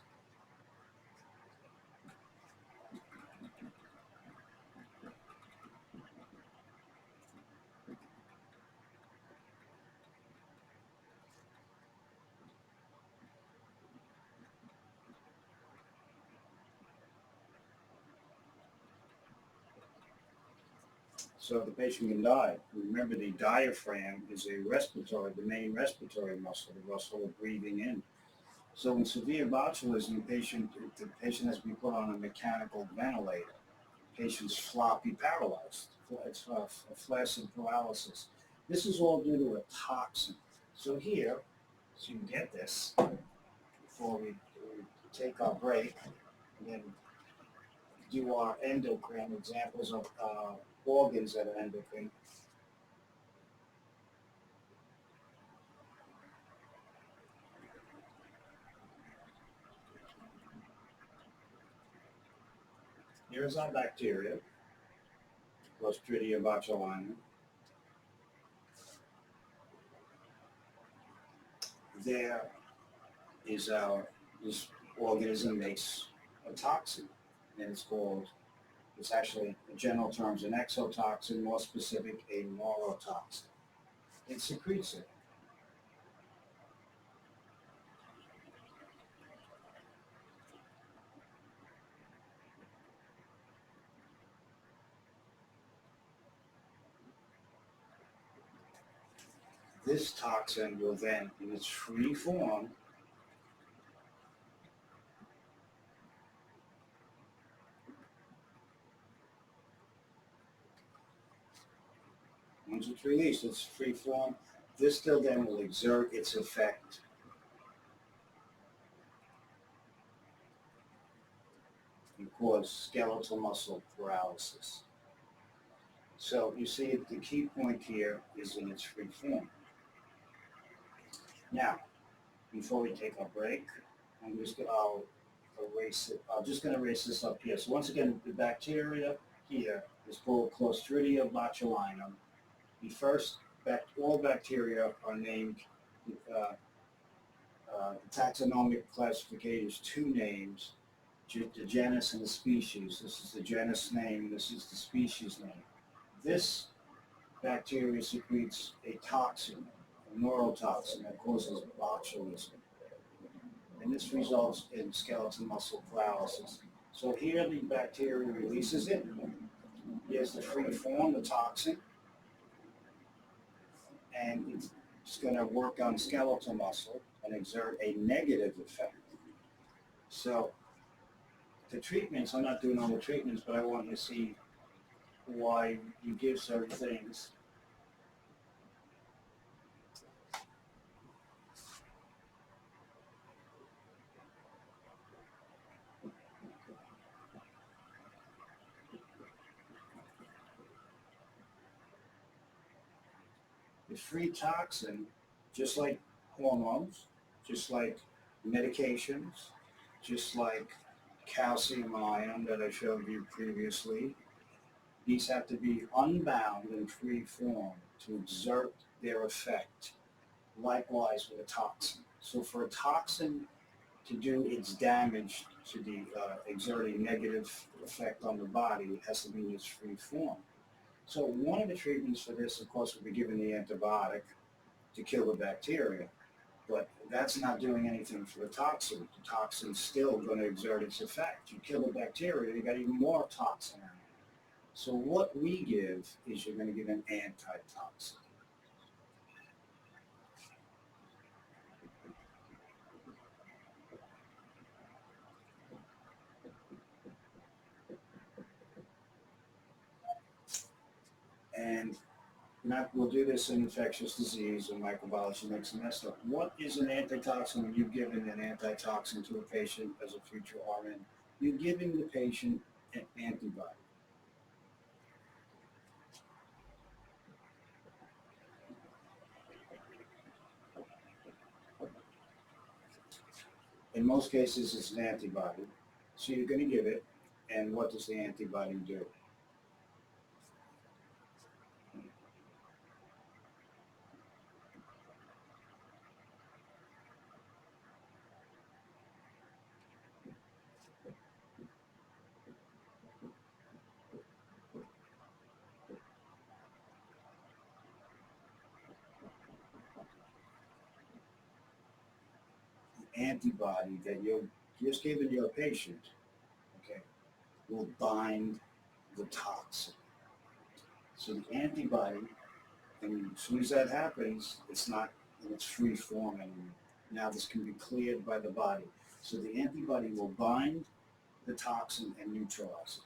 Speaker 1: So the patient can die. Remember, the diaphragm is the main respiratory muscle, the muscle of breathing in. So in severe botulism, the patient has to be put on a mechanical ventilator. Patient's floppy paralyzed. It's a flaccid paralysis. This is all due to a toxin. So here, so you get this before we take our break, and then do our endocrine examples of organs that are endocrine. Here's our bacteria, Clostridium botulinum. There is this organism makes a toxin, and it's actually, in general terms, an exotoxin, more specific, a neurotoxin. It secretes it. This toxin will then, in its free form, once it's released, its free form, this still then will exert its effect and cause skeletal muscle paralysis. So you see the key point here is in its free form. Now, before we take our break, I'll erase it. I'm just going to erase this up here. So once again, the bacteria here is called Clostridium botulinum. The first, all bacteria are named, the taxonomic classification is two names, the genus and the species. This is the genus name, this is the species name. This bacteria secretes a toxin, a neurotoxin that causes botulism. And this results in skeletal muscle paralysis. So here the bacteria releases it. Here's the free form, the toxin, and it's going to work on skeletal muscle and exert a negative effect. So the treatments, I'm not doing all the treatments, but I want you to see why you give certain things. The free toxin, just like hormones, just like medications, just like calcium ion that I showed you previously, these have to be unbound in free form to exert their effect. Likewise with a toxin. So for a toxin to do its damage, to exert a negative effect on the body, it has to be in its free form. So one of the treatments for this, of course, would be giving the antibiotic to kill the bacteria, but that's not doing anything for the toxin. The toxin's still going to exert its effect. You kill the bacteria, you got even more toxin out. So what we give is you're going to give an antitoxin. And we'll do this in infectious disease and microbiology next semester. What is an antitoxin when you're giving an antitoxin to a patient as a future RN? You're giving the patient an antibody. In most cases, it's an antibody. So you're going to give it, and what does the antibody do? Antibody that you're just giving your patient, okay, will bind the toxin. So the antibody, and as soon as that happens, it's not in its free form anymore. Now this can be cleared by the body. So the antibody will bind the toxin and neutralize it.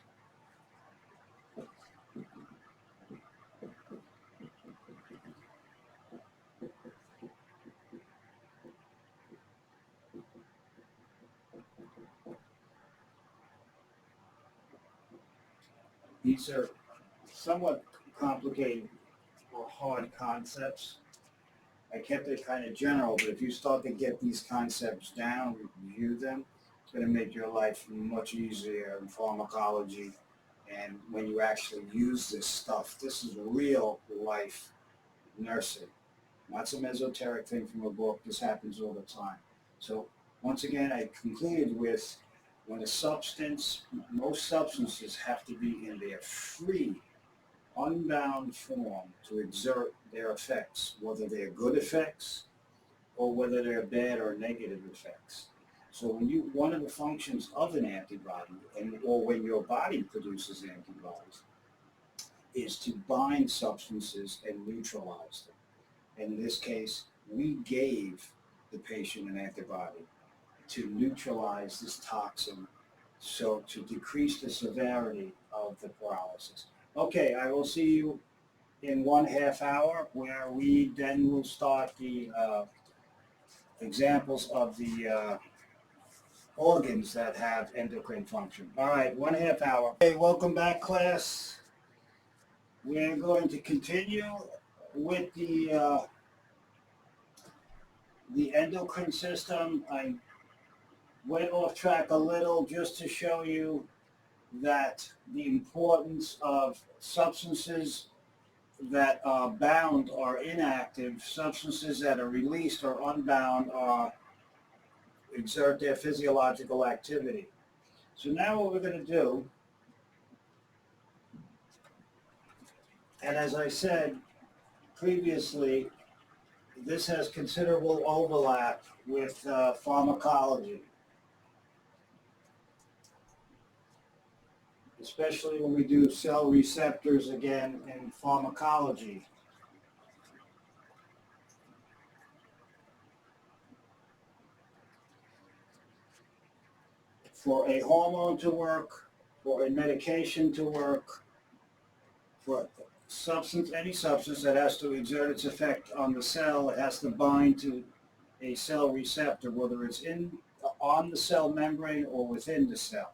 Speaker 1: These are somewhat complicated or hard concepts. I kept it kind of general, but if you start to get these concepts down, review them, it's going to make your life much easier in pharmacology. And when you actually use this stuff, this is real life nursing, not some esoteric thing from a book. This happens all the time. So once again, I concluded with when a substance, most substances have to be in their free, unbound form to exert their effects, whether they're good effects or whether they're bad or negative effects. So one of the functions of an antibody, or when your body produces antibodies, is to bind substances and neutralize them. In this case, we gave the patient an antibody to neutralize this toxin, so to decrease the severity of the paralysis. Okay, I will see you in 1/2 hour, where we then will start the examples of the organs that have endocrine function. All right, 1/2 hour. Okay, welcome back, class. We're going to continue with the endocrine system. I went off track a little just to show you that the importance of substances that are bound are inactive, substances that are released or unbound exert their physiological activity. So now what we're going to do, and as I said previously, this has considerable overlap with pharmacology, especially when we do cell receptors again in pharmacology. For a hormone to work, for a medication to work, for substance, any substance that has to exert its effect on the cell, it has to bind to a cell receptor, whether it's on the cell membrane or within the cell.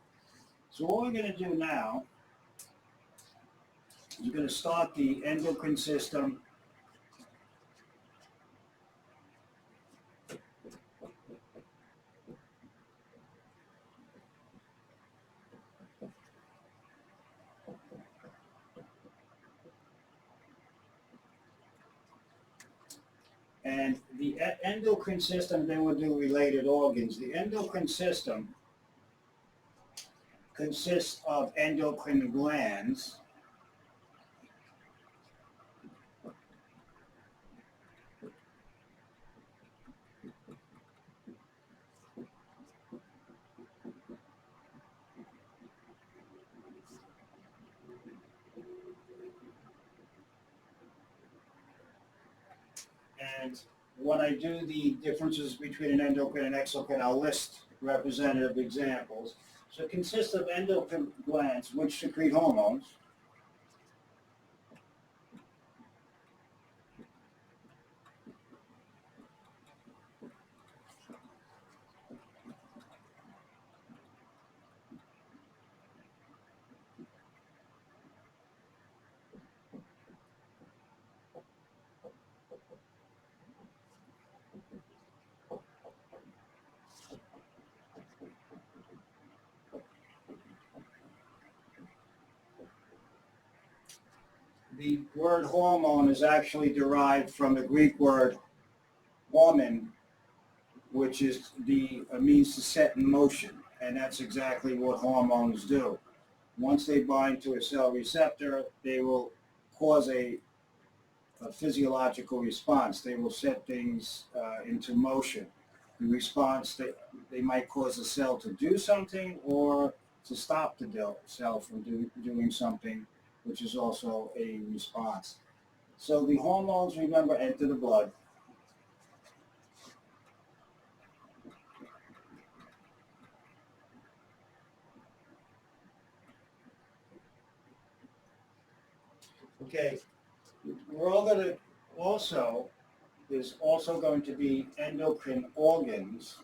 Speaker 1: So what we're going to do now is we're going to start the endocrine system. And the endocrine system, then we'll do related organs. The endocrine system consists of endocrine glands, and when I do the differences between an endocrine and exocrine, I'll list representative examples. So it consists of endocrine glands, which secrete hormones, the word hormone is actually derived from the Greek word hormone, which is means to set in motion, and that's exactly what hormones do. Once they bind to a cell receptor, they will cause a physiological response. They will set things into motion. In response, they might cause the cell to do something or to stop the cell from doing something, which is also a response. So the hormones, remember, enter the blood. Okay, we're all going to also, there's also going to be endocrine organs,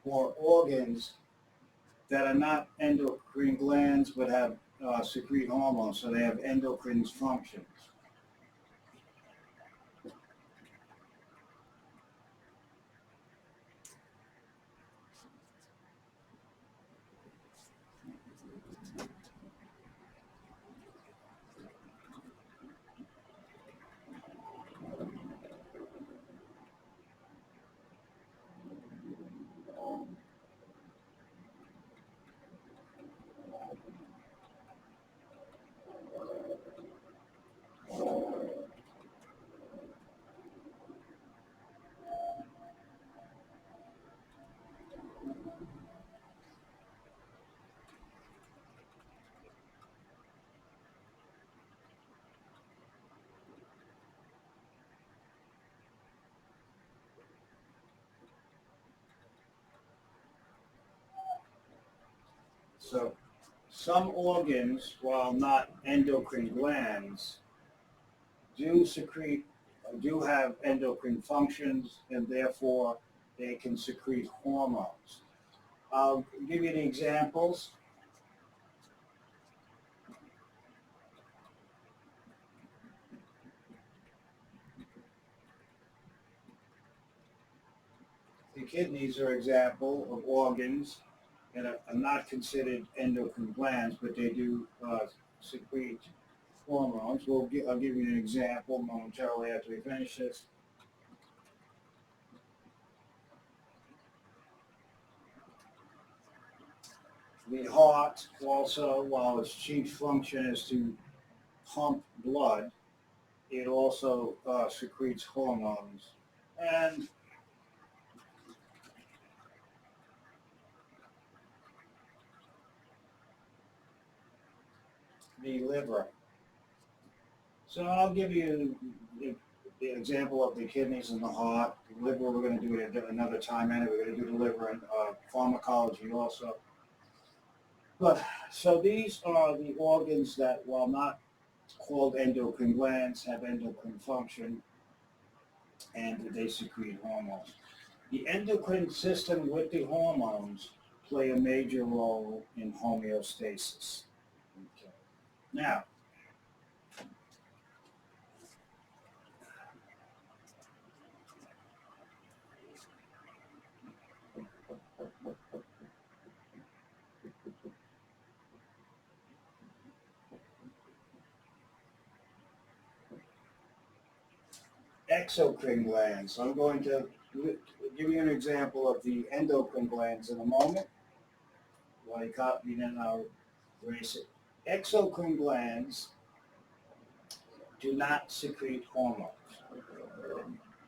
Speaker 1: or organs that are not endocrine glands but have secrete hormones, so they have endocrine functions. So some organs, while not endocrine glands, do have endocrine functions, and therefore they can secrete hormones. I'll give you the examples. The kidneys are an example of organs that are not considered endocrine glands, but they do secrete hormones. I'll give you an example momentarily after we finish this. The heart also, while its chief function is to pump blood, it also secretes hormones. And the liver. So I'll give you the example of the kidneys and the heart. The liver, we're going to do it at another time, and we're going to do the liver and pharmacology also. But so these are the organs that, while not called endocrine glands, have endocrine function, and they secrete hormones. The endocrine system with the hormones play a major role in homeostasis. Okay. Now, exocrine glands. I'm going to give you an example of the endocrine glands in a moment. While you copy, then I'll erase it. Exocrine glands do not secrete hormones,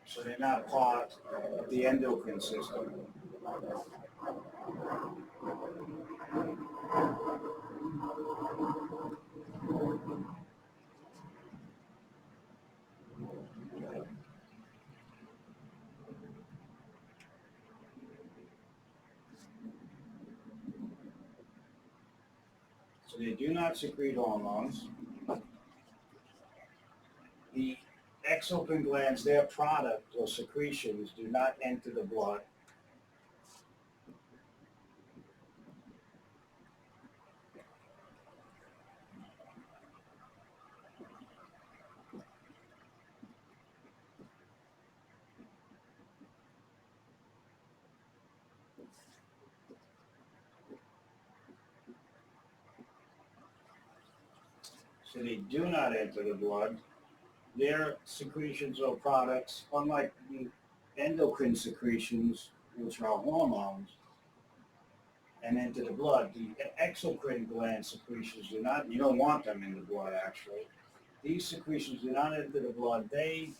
Speaker 1: so they're not part of the endocrine system. So they do not secrete hormones. The exocrine glands, their product or secretions do not enter the blood. So they do not enter the blood. Their secretions or products, unlike the endocrine secretions, which are hormones, and enter the blood, the exocrine gland secretions do not, you don't want them in the blood actually. These secretions do not enter the blood. They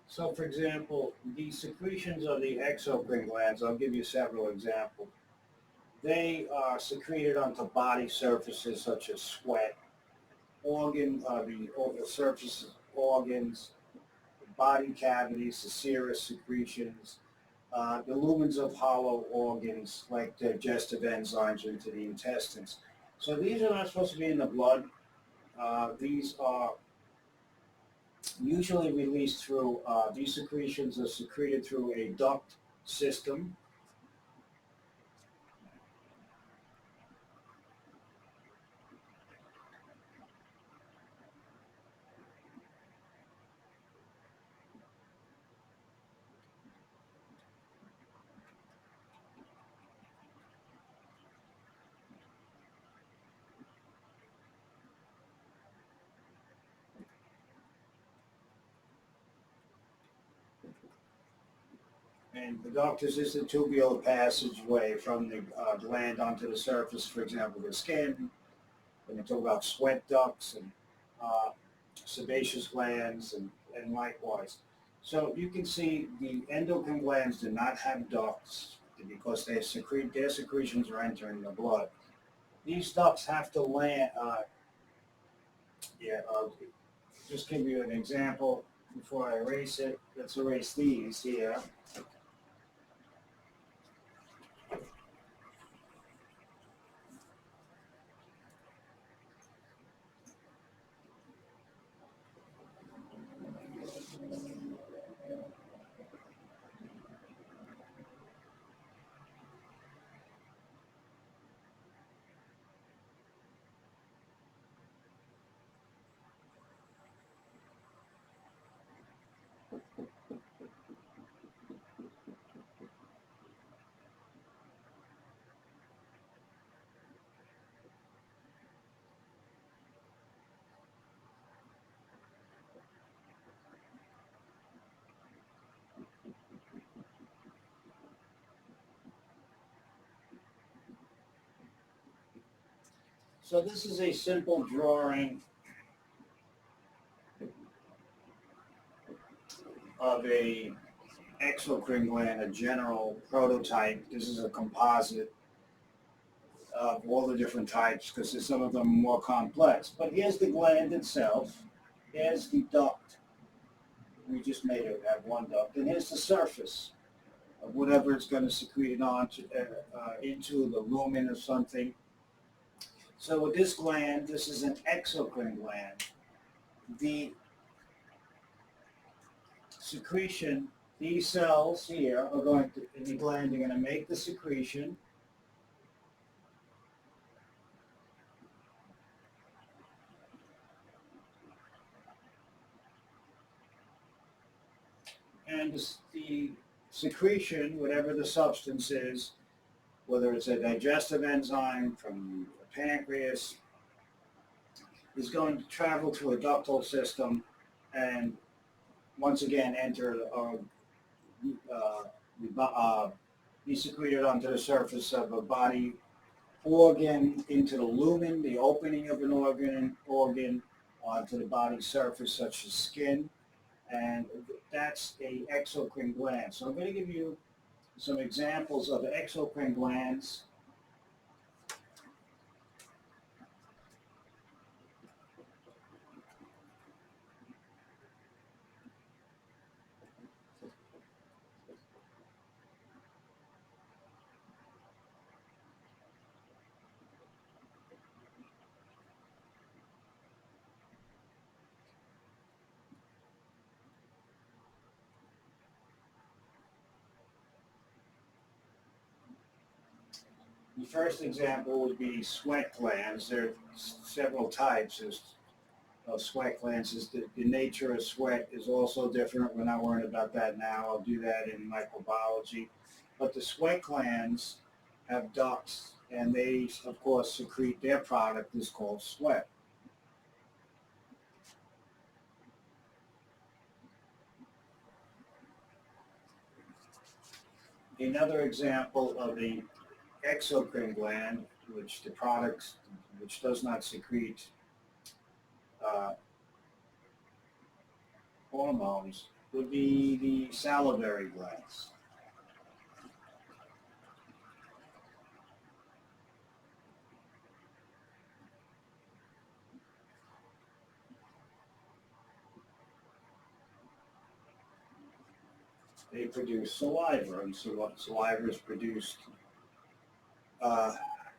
Speaker 1: So, for example, the secretions of the exocrine glands, I'll give you several examples. They are secreted onto body surfaces such as sweat, the surface organs, body cavities, the serous secretions, the lumens of hollow organs like digestive enzymes into the intestines. So these are not supposed to be in the blood. These are usually released through, these secretions are secreted through a duct system. And the ductus is the tubular passageway from the gland onto the surface, for example, the skin. When they talk about sweat ducts and uh, sebaceous glands and likewise. So you can see the endocrine glands do not have ducts because their secretions are entering the blood. These ducts have to land. I'll just give you an example before I erase it. Let's erase these here. So this is a simple drawing of a exocrine gland, a general prototype. This is a composite of all the different types because some of them are more complex. But here's the gland itself. Here's the duct. We just made it have one duct. And here's the surface of whatever it's going to secrete it on into the lumen or something. So with this gland, this is an exocrine gland. The secretion, these cells here are going to, in the gland, are going to make the secretion. And the secretion, whatever the substance is, whether it's a digestive enzyme from the pancreas, is going to travel to a ductal system and once again enter be secreted onto the surface of a body organ, into the lumen, the opening of an organ, onto the body surface such as skin, and that's a exocrine gland. So I'm going to give you some examples of exocrine glands. The first example would be sweat glands. There are several types of sweat glands. The nature of sweat is also different. We're not worrying about that now. I'll do that in microbiology. But the sweat glands have ducts, and they, of course, secrete their product is called sweat. Another example of the exocrine gland, which does not secrete hormones, would be the salivary glands. They produce saliva, and so what saliva is produced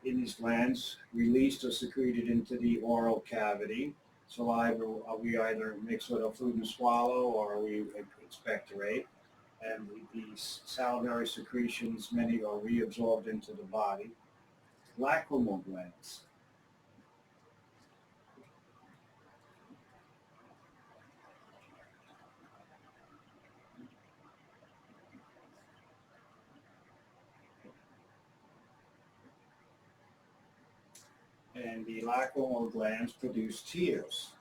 Speaker 1: in these glands, released or secreted into the oral cavity. Saliva we either mix with our food and swallow, or we expectorate. And these salivary secretions, many are reabsorbed into the body. Lacrimal glands. And the lacrimal glands produce tears.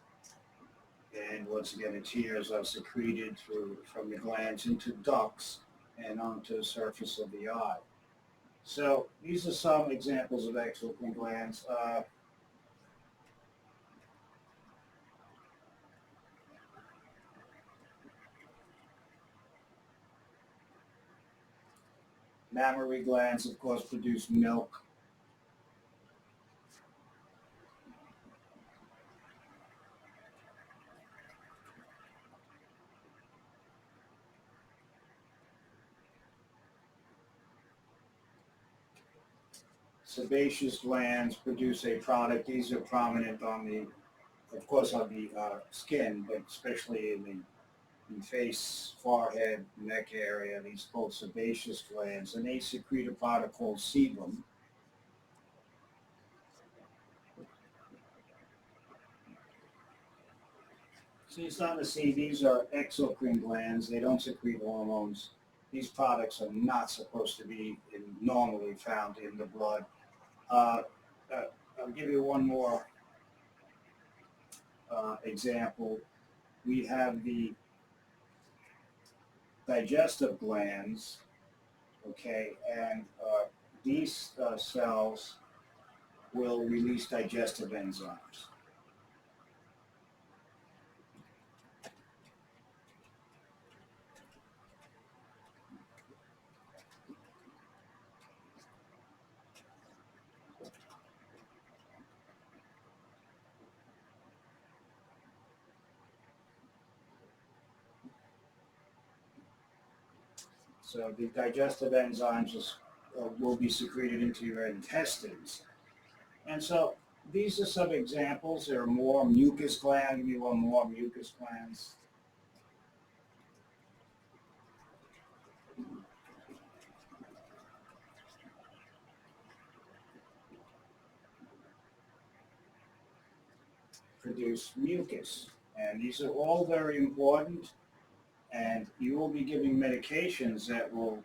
Speaker 1: And once again, the tears are secreted from the glands into ducts and onto the surface of the eye. So these are some examples of exocrine glands. Mammary glands, of course, produce milk. Sebaceous glands produce a product. These are prominent on the, of course, on the skin, but especially in the face, forehead, neck area. These are called sebaceous glands, and they secrete a product called sebum. So you're starting to see these are exocrine glands. They don't secrete hormones. These products are not supposed to be normally found in the blood. Uh, uh, I'll give you one more example. We have the digestive glands, okay, and these cells will release digestive enzymes. So the digestive enzymes will be secreted into your intestines. And so these are some examples. There are more mucus glands. Give me one more mucus glands. Produce mucus. And these are all very important. And you will be giving medications that will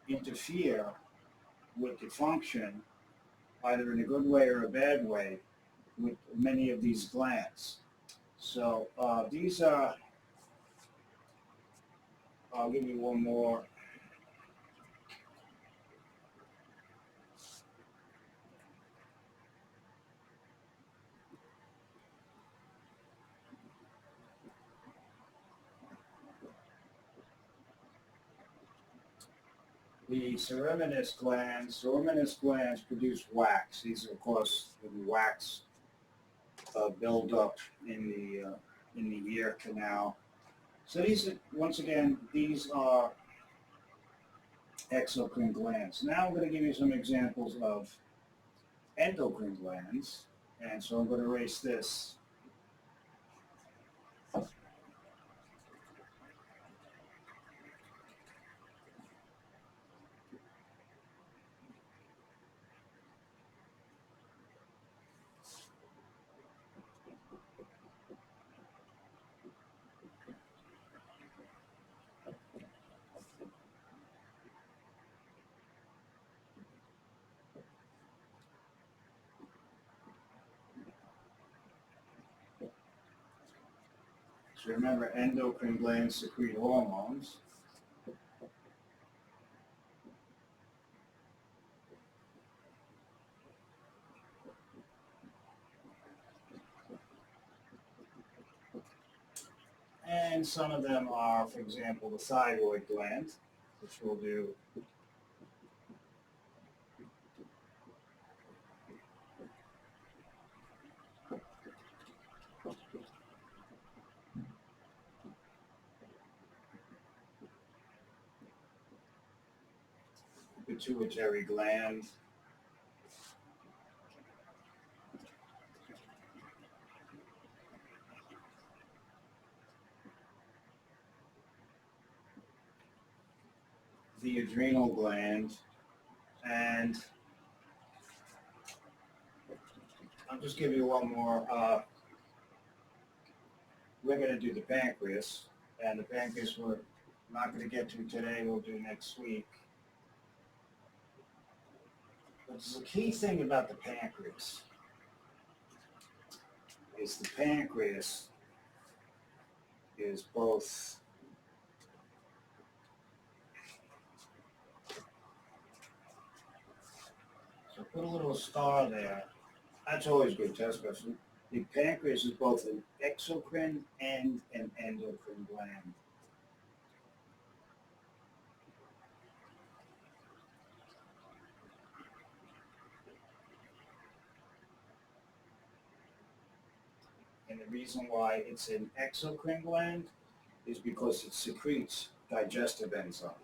Speaker 1: interfere with the function, either in a good way or a bad way, with many of these glands. So these are, I'll give you one more. The ceruminous glands produce wax. These are, of course, the wax buildup in the ear canal. So these are, once again, these are exocrine glands. Now I'm going to give you some examples of endocrine glands, and so I'm going to erase this. So remember, endocrine glands secrete hormones. And some of them are, for example, the thyroid gland, which we'll do. Pituitary gland. The adrenal gland, and I'll just give you one more. We're going to do the pancreas, and the pancreas we're not going to get to today. We'll do next week. But the key thing about the pancreas is the pancreas is both so put a little star there. That's always good, test question. The pancreas is both an exocrine and an endocrine gland. reason why it's an exocrine gland is because it secretes digestive enzymes.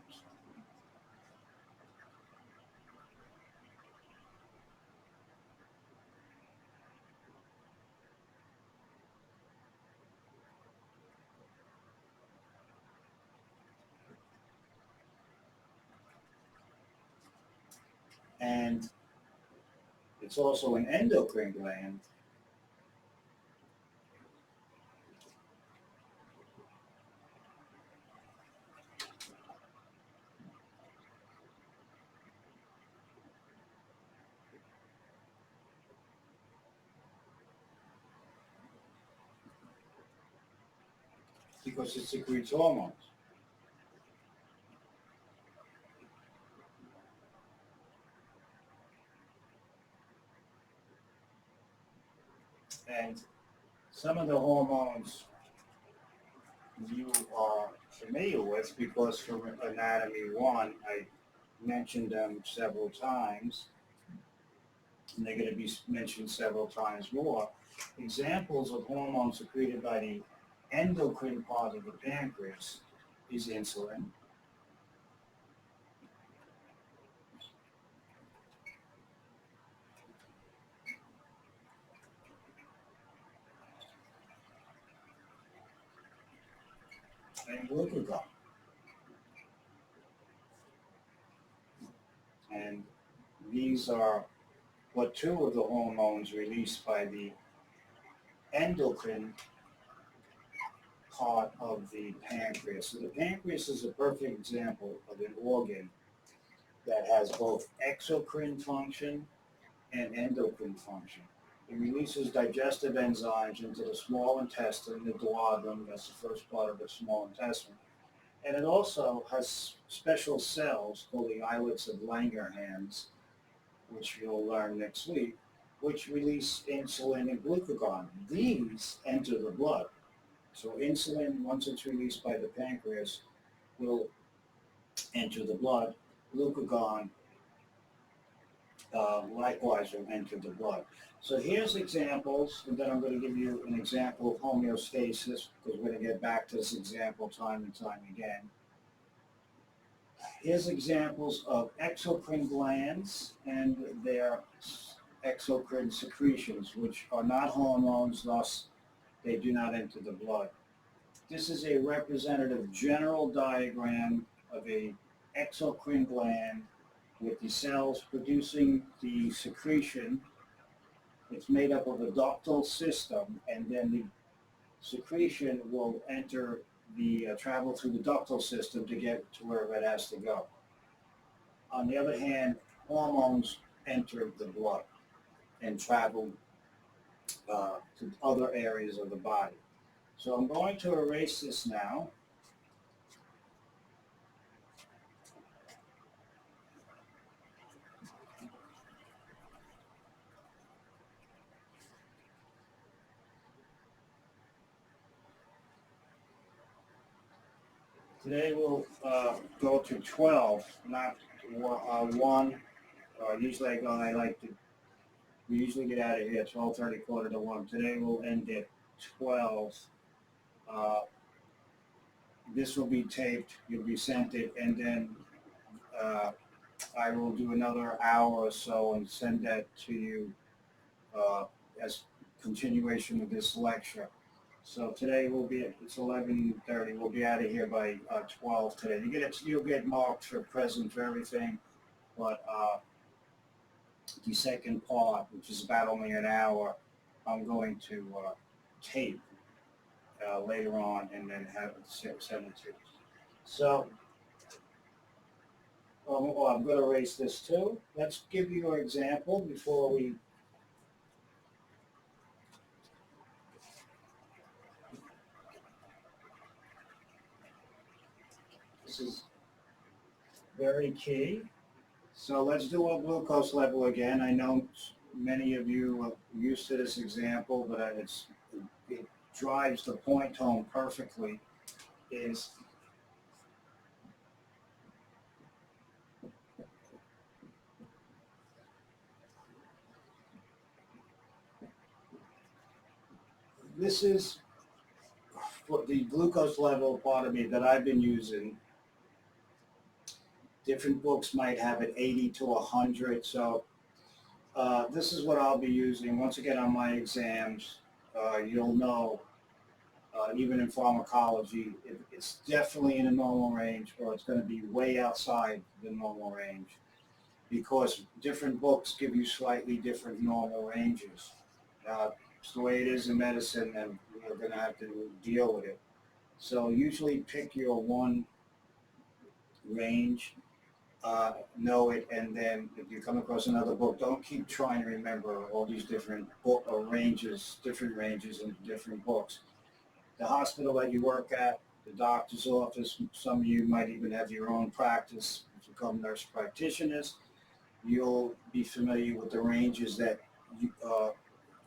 Speaker 1: And it's also an endocrine gland because it secretes hormones. And some of the hormones you are familiar with because from Anatomy 1, I mentioned them several times, and they're going to be mentioned several times more. Examples of hormones secreted by the endocrine part of the pancreas is insulin, and glucagon. And these are but two of the hormones released by the endocrine part of the pancreas. So the pancreas is a perfect example of an organ that has both exocrine function and endocrine function. It releases digestive enzymes into the small intestine, the duodenum, that's the first part of the small intestine. And it also has special cells called the islets of Langerhans, which you'll learn next week, which release insulin and glucagon. These enter the blood. So insulin, once it's released by the pancreas, will enter the blood. Glucagon likewise will enter the blood. So here's examples, and then I'm going to give you an example of homeostasis, because we're going to get back to this example time and time again. Here's examples of exocrine glands and their exocrine secretions, which are not hormones, thus they do not enter the blood. This is a representative general diagram of a exocrine gland with the cells producing the secretion. It's made up of a ductal system, and then the secretion will enter travel through the ductal system to get to wherever it has to go. On the other hand, hormones enter the blood and travel to other areas of the body. So I'm going to erase this now. Today we'll go to 12, not 1. Usually we usually get out of here at 12:30, quarter to 1. Today we'll end at 12. This will be taped, you'll be sent it, and then I will do another hour or so and send that to you as continuation of this lecture. So today it's 11:30. We'll be out of here by 12 today. You'll get marked for present for everything, but the second part, which is about only an hour, I'm going to tape later on and then have it send it to you. So I'm going to erase this too. Let's give you an example before we. This is very key. So let's do a glucose level again. I know many of you are used to this example, but it drives the point home perfectly. Is this is for the glucose level part of me that I've been using. Different books might have it 80 to 100, so this is what I'll be using. Once again, on my exams, you'll know, even in pharmacology, it's definitely in a normal range or it's going to be way outside the normal range because different books give you slightly different normal ranges. It's the way it is in medicine, and we're going to have to deal with it. So usually pick your one range, know it, and then if you come across another book, don't keep trying to remember all these different book or ranges, different ranges in different books. The hospital that you work at, the doctor's office, some of you might even have your own practice, become nurse practitioners, you'll be familiar with the ranges that you,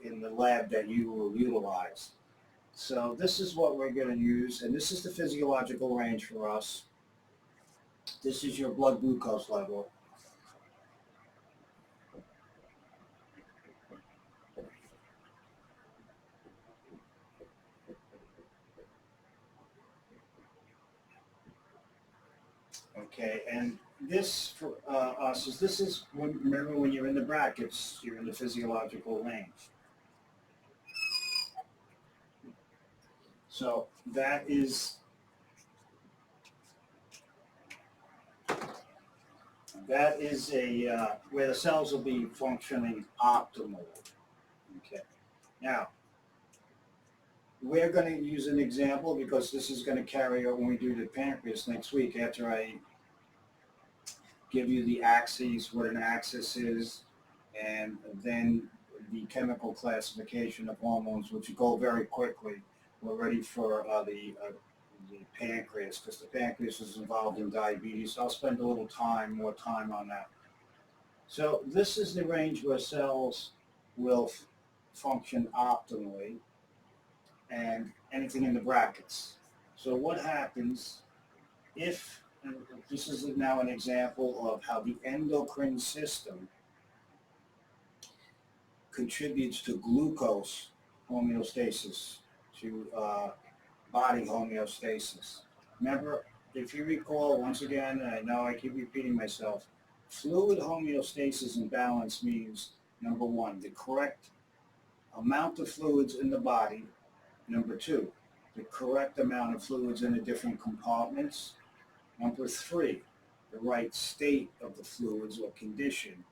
Speaker 1: in the lab that you will utilize. So this is what we're going to use, and this is the physiological range for us. This is your blood glucose level. Okay, and this for us is, this is when, remember when you're in the brackets, you're in the physiological range. So that is a where the cells will be functioning optimally. Okay. Now, we're going to use an example because this is going to carry over when we do the pancreas next week after I give you the axes, what an axis is, and then the chemical classification of hormones, which go very quickly. We're ready for the pancreas because the pancreas is involved in diabetes. I'll spend a little more time on that. So this is the range where cells will function optimally, and anything in the brackets. So what happens if, and this is now an example of how the endocrine system contributes to glucose homeostasis, to body homeostasis. Remember, if you recall, once again, I know I keep repeating myself, fluid homeostasis and balance means, number one, the correct amount of fluids in the body. Number two, the correct amount of fluids in the different compartments. Number three, the right state of the fluids or condition,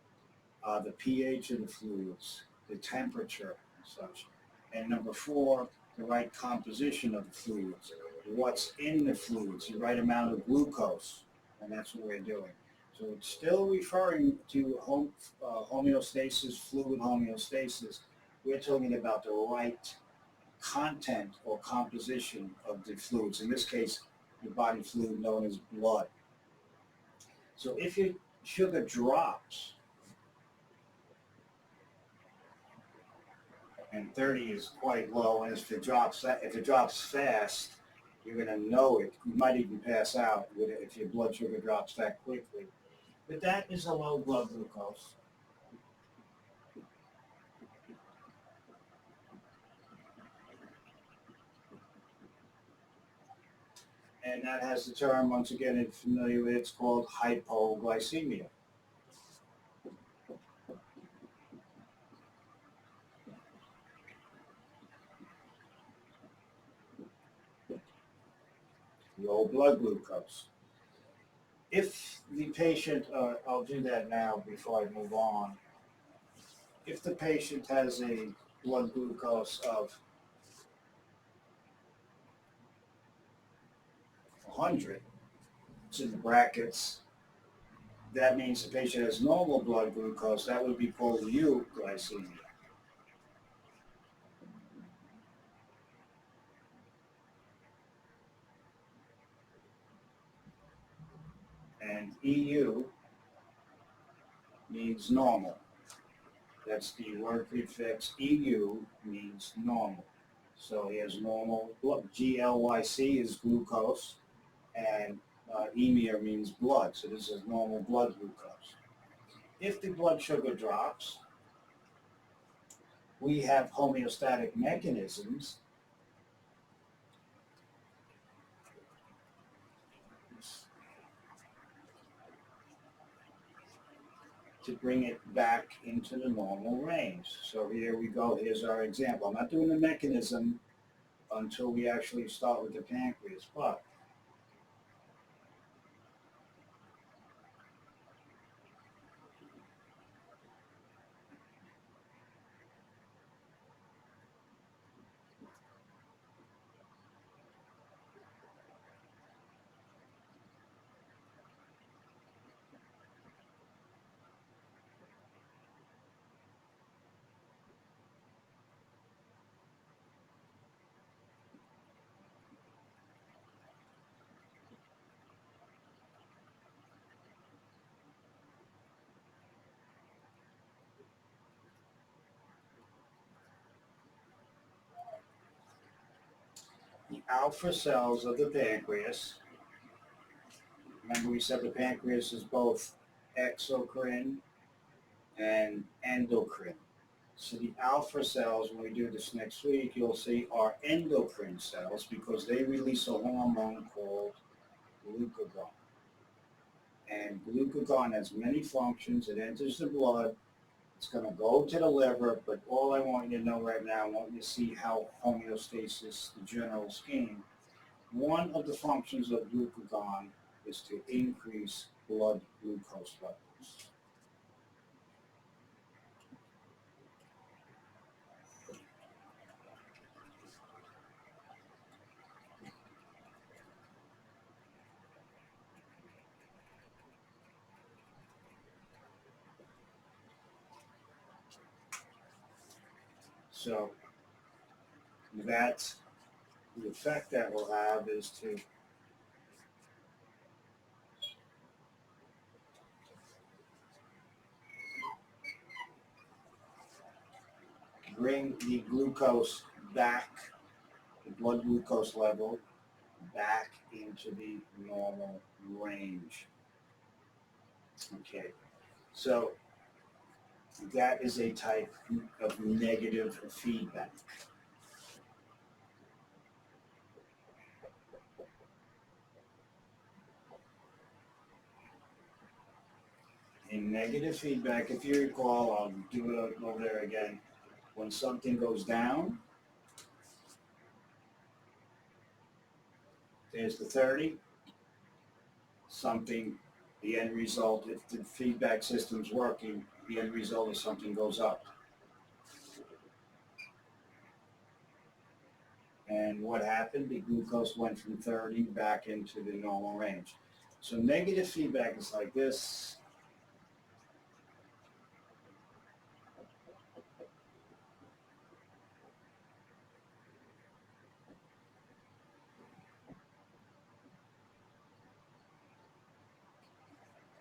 Speaker 1: the pH of the fluids, the temperature and such. And number four, the right composition of the fluids, what's in the fluids, the right amount of glucose, and that's what we're doing. So it's still referring to homeostasis, fluid homeostasis. We're talking about the right content or composition of the fluids, in this case, the body fluid known as blood. So if your sugar drops, and 30 is quite low, and if it drops fast, you're going to know it. You might even pass out with it if your blood sugar drops that quickly. But that is a low blood glucose. And that has the term, once again, if you're familiar with it, it's called hypoglycemia. Low blood glucose. If the patient, I'll do that now before I move on. If the patient has a blood glucose of 100, it's in the brackets, that means the patient has normal blood glucose. That would be called euglycemia. And EU means normal. That's the word prefix. EU means normal. So he has normal blood. GLYC is glucose, and emia means blood. So this is normal blood glucose. If the blood sugar drops, we have homeostatic mechanisms to bring it back into the normal range. So here we go. Here's our example. I'm not doing the mechanism until we actually start with the pancreas, but the alpha cells of the pancreas, remember we said the pancreas is both exocrine and endocrine. So the alpha cells, when we do this next week, you'll see are endocrine cells because they release a hormone called glucagon. And glucagon has many functions. It enters the blood. It's going to go to the liver, but all I want you to know right now, I want you to see how homeostasis, the general scheme, one of the functions of glucagon is to increase blood glucose levels. So that's the effect that will have is to bring the glucose back, the blood glucose level back into the normal range. Okay, so that is a type of negative feedback. In negative feedback, if you recall, I'll do it over there again. When something goes down, there's the 30. Something, the end result, if the feedback system's working, the end result is something goes up. And what happened? The glucose went from 30 back into the normal range. So negative feedback is like this.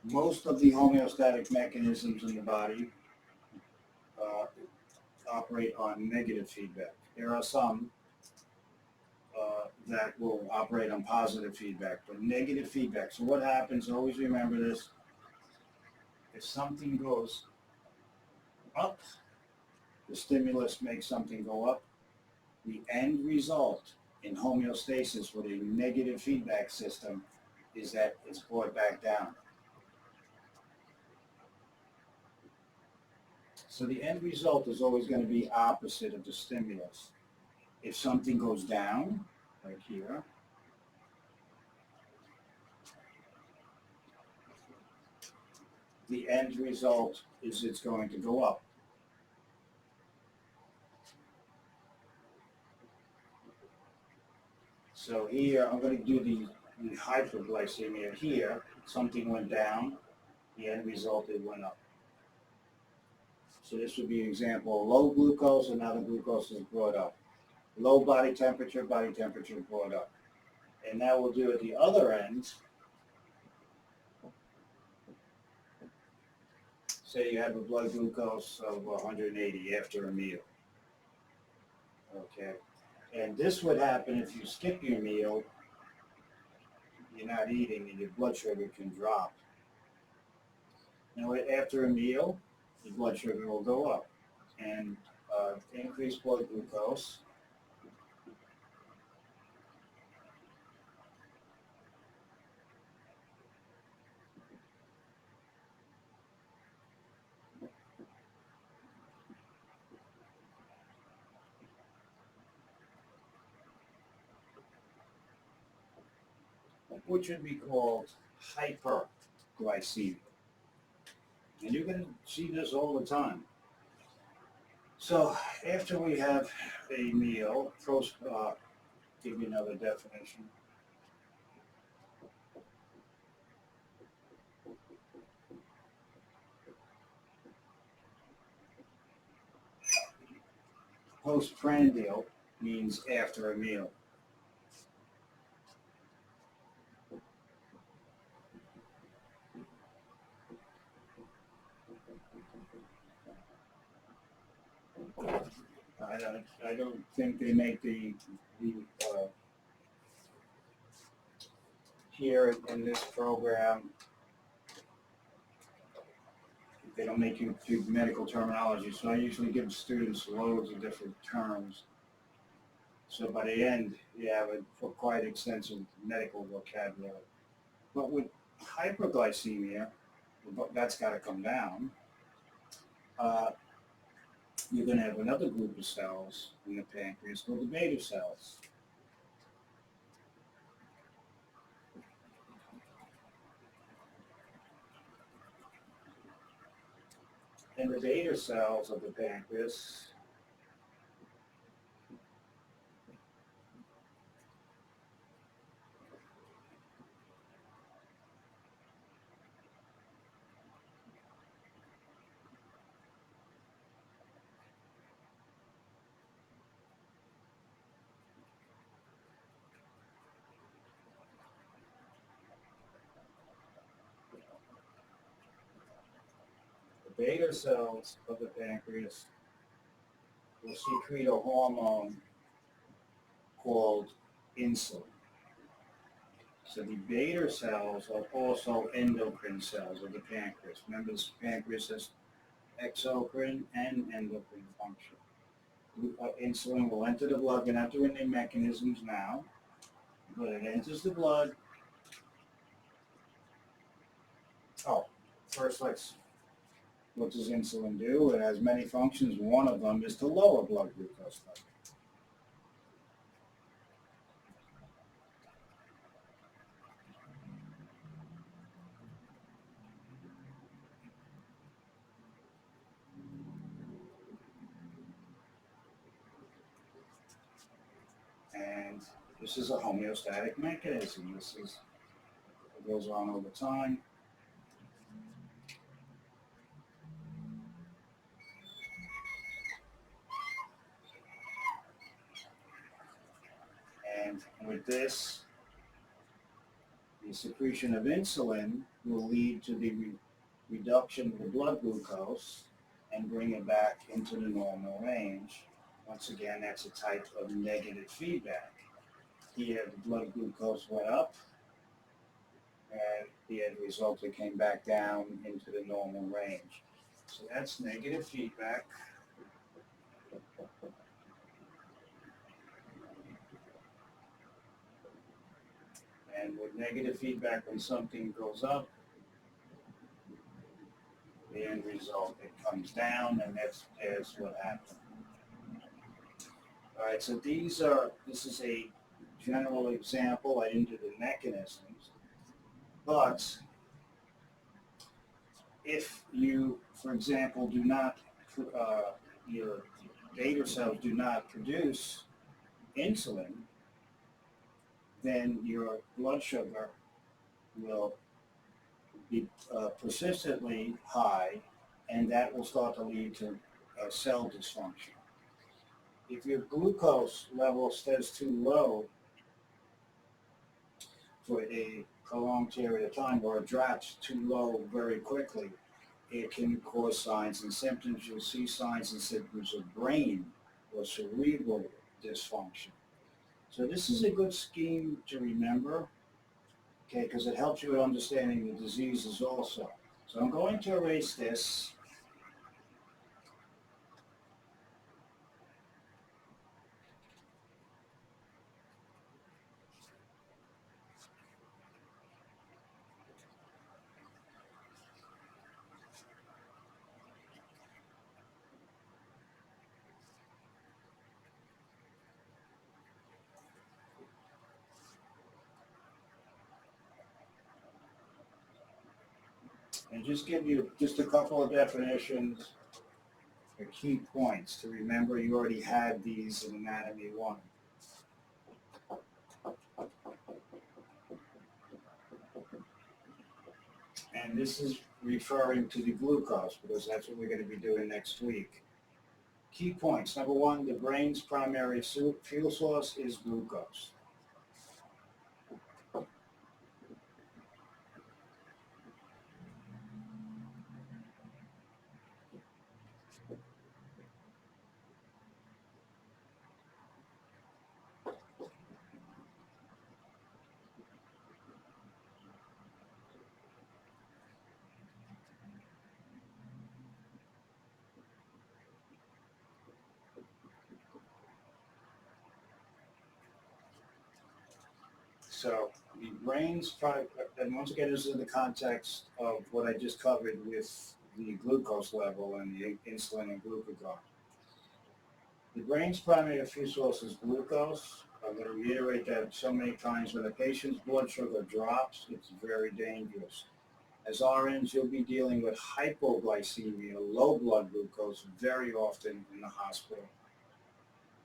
Speaker 1: Most of the homeostatic mechanisms in the body operate on negative feedback. There are some that will operate on positive feedback, but negative feedback. So what happens, always remember this, if something goes up, the stimulus makes something go up. The end result in homeostasis with a negative feedback system is that it's brought back down. So the end result is always going to be opposite of the stimulus. If something goes down, like here, the end result is it's going to go up. So here, I'm going to do the hyperglycemia here. Something went down, the end result, it went up. So this would be an example of low glucose, and now the glucose is brought up. Low body temperature brought up. And now we'll do at the other end. Say you have a blood glucose of 180 after a meal. Okay. And this would happen if you skip your meal, you're not eating, and your blood sugar can drop. Now, after a meal, your blood sugar will go up. And increased blood glucose which would be called hyperglycemia. And you're going to see this all the time. So after we have a meal, give you another definition. Postprandial means after a meal. I don't think they make the here in this program, they don't make you do medical terminology, so I usually give students loads of different terms. So by the end, you have a quite extensive medical vocabulary. But with hyperglycemia, that's got to come down. You're going to have another group of cells in the pancreas called the beta cells. And the beta cells of the pancreas beta cells of the pancreas will secrete a hormone called insulin. So the beta cells are also endocrine cells of the pancreas. Remember, the pancreas has exocrine and endocrine function. Insulin will enter the blood. We're not doing the mechanisms now, but it enters the blood. Oh, first what does insulin do? It has many functions. One of them is to lower blood glucose level. And this is a homeostatic mechanism. It goes on over time. And with this, the secretion of insulin will lead to the reduction of the blood glucose and bring it back into the normal range. Once again, that's a type of negative feedback. Here, the blood glucose went up, and the end result, it came back down into the normal range. So that's negative feedback. And with negative feedback, when something goes up, the end result, it comes down, and that's what happened. All right, so this is a general example. I didn't do the mechanisms, but if you, for example, do not, your beta cells do not produce insulin, then your blood sugar will be persistently high, and that will start to lead to cell dysfunction. If your glucose level stays too low for a prolonged period of time, or it drops too low very quickly, it can cause signs and symptoms. You'll see signs and symptoms of brain or cerebral dysfunction. So this is a good scheme to remember, okay, because it helps you with understanding the diseases also. So I'm going to erase this. And just give you just a couple of definitions or key points to remember. You already had these in Anatomy 1. And this is referring to the glucose because that's what we're going to be doing next week. Key points. Number one, the brain's primary fuel source is glucose. So the brain's and once again, this is in the context of what I just covered with the glucose level and the insulin and glucagon. The brain's primary fuel source is glucose. I'm going to reiterate that so many times. When a patient's blood sugar drops, it's very dangerous. As RNs, you'll be dealing with hypoglycemia, low blood glucose, very often in the hospital.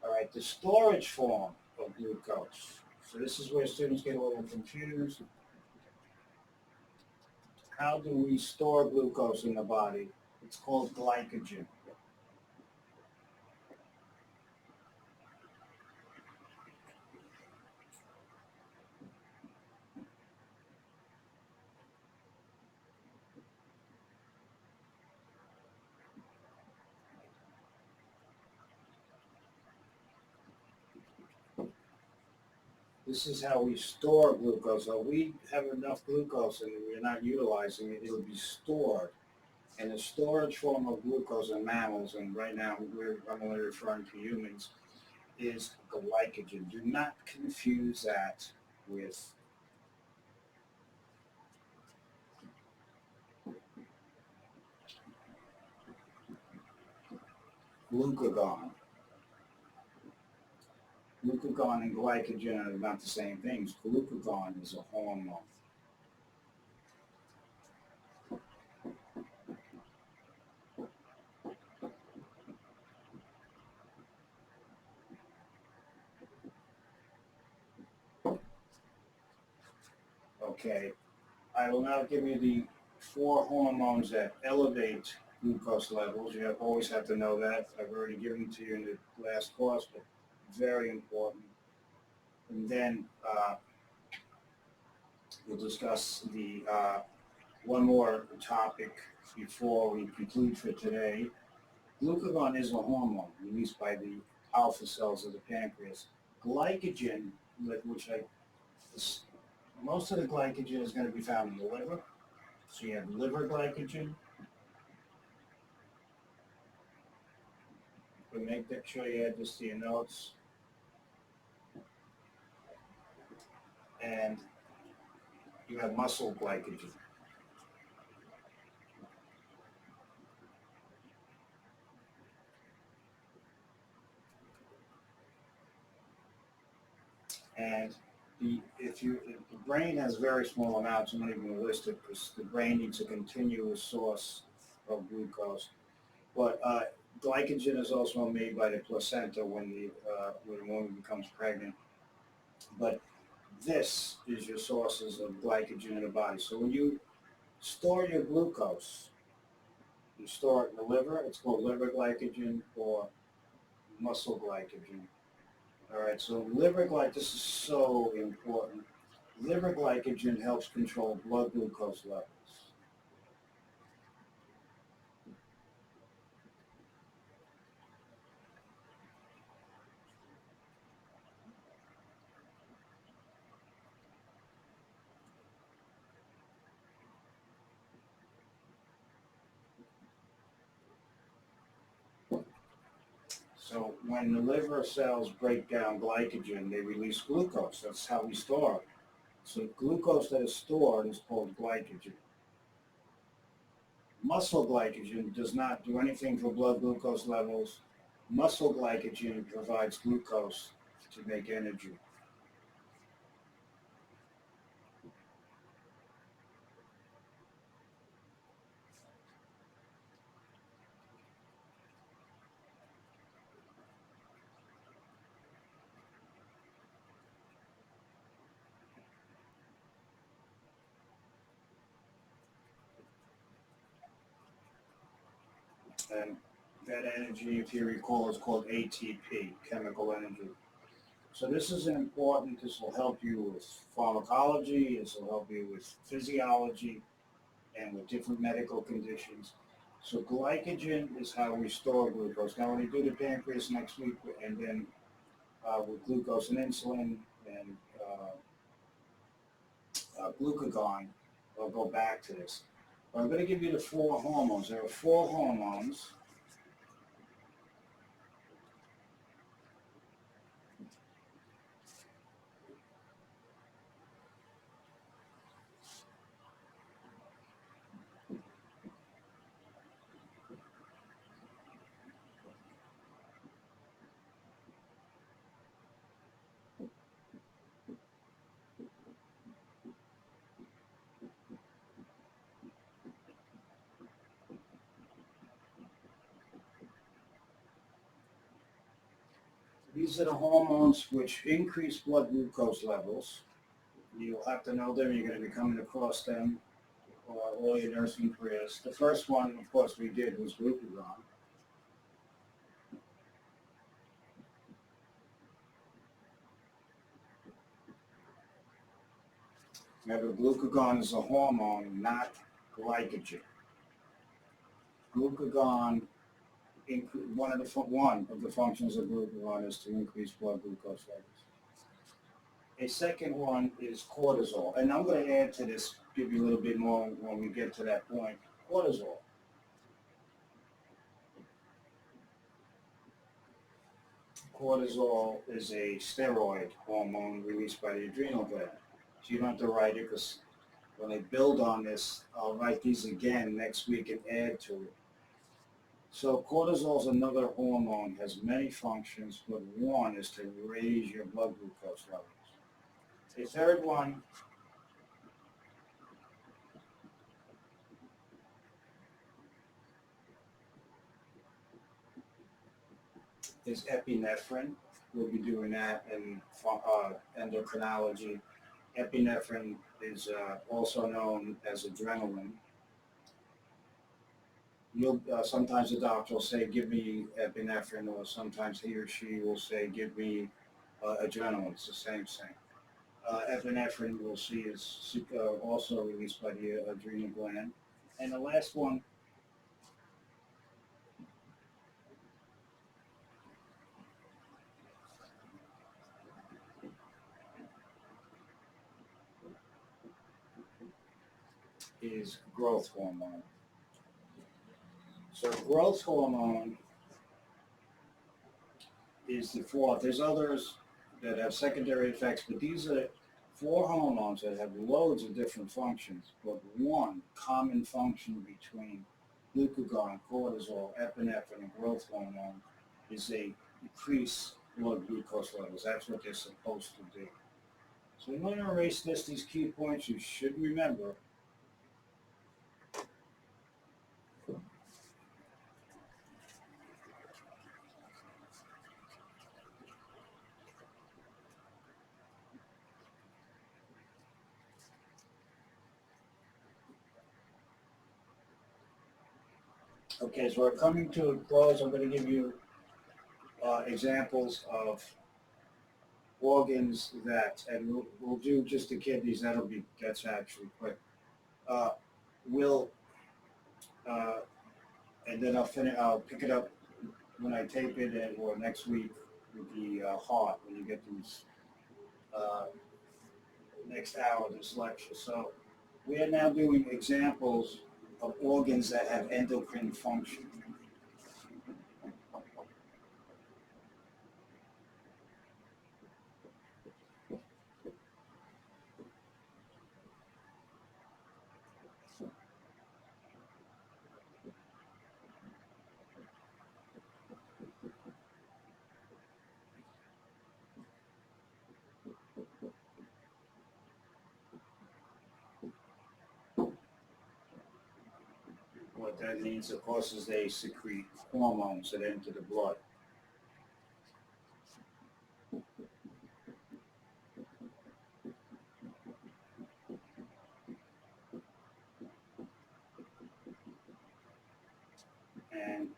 Speaker 1: All right, the storage form of glucose. So this is where students get a little confused. How do we store glucose in the body? It's called glycogen. This is how we store glucose. So we have enough glucose and we're not utilizing it, it'll be stored. And the storage form of glucose in mammals, and right now I'm only referring to humans, is glycogen. Do not confuse that with glucagon. Glucagon and glycogen are not the same things. Glucagon is a hormone. Okay, I will now give you the 4 hormones that elevate glucose levels. You always have to know that. I've already given to you in the last course, but very important. And then we'll discuss the one more topic before we conclude for today. Glucagon is a hormone released by the alpha cells of the pancreas. Glycogen, most of the glycogen is going to be found in the liver. So you have liver glycogen. But make sure you add this to your notes. And you have muscle glycogen. And if the brain has very small amounts, I'm not even going to list it because the brain needs a continuous source of glucose. But glycogen is also made by the placenta when the woman becomes pregnant. But this is your sources of glycogen in the body. So when you store your glucose, you store it in the liver. It's called liver glycogen or muscle glycogen. All right, so this is so important. Liver glycogen helps control blood glucose levels. So when the liver cells break down glycogen, they release glucose. That's how we store it. So glucose that is stored is called glycogen. Muscle glycogen does not do anything for blood glucose levels. Muscle glycogen provides glucose to make energy. And that energy, if you recall, is called ATP, chemical energy. So this is important. This will help you with pharmacology. This will help you with physiology and with different medical conditions. So glycogen is how we store glucose. Now, when we do the pancreas next week, and then with glucose and insulin and glucagon, I'll go back to this. But I'm going to give you the four hormones. There are four hormones. These are the hormones which increase blood glucose levels. You'll have to know them. You're going to be coming across them all your nursing careers. The first one, of course, we did was glucagon. Remember, glucagon is a hormone, not glycogen. Glucagon, one of the functions of glucagon is to increase blood glucose levels. A second one is cortisol, and I'm going to add to this, give you a little bit more when we get to that point. Cortisol. Cortisol is a steroid hormone released by the adrenal gland. So you don't have to write it, because when I build on this, I'll write these again next week and add to it. So cortisol is another hormone, has many functions, but one is to raise your blood glucose levels. The third one is epinephrine. We'll be doing that in endocrinology. Epinephrine is also known as adrenaline. Sometimes the doctor will say, give me epinephrine, or sometimes he or she will say, give me adrenaline. It's the same thing. Epinephrine, we'll see, is also released by the adrenal gland. And the last one is growth hormone. So growth hormone is the fourth. There's others that have secondary effects, but these are four hormones that have loads of different functions, but one common function between glucagon, cortisol, epinephrine, and growth hormone is they increase blood glucose levels. That's what they're supposed to do. So I'm going to erase these key points you should remember. Okay, so we're coming to a close. I'm going to give you examples of organs that, and we'll do just the kidneys. That's actually quick. We'll and then I'll pick it up when I tape it, or next week with the heart, when you get these next hour of this lecture. So we are now doing examples of organs that have endocrine function. What that means, of course, is they secrete hormones that enter the blood. And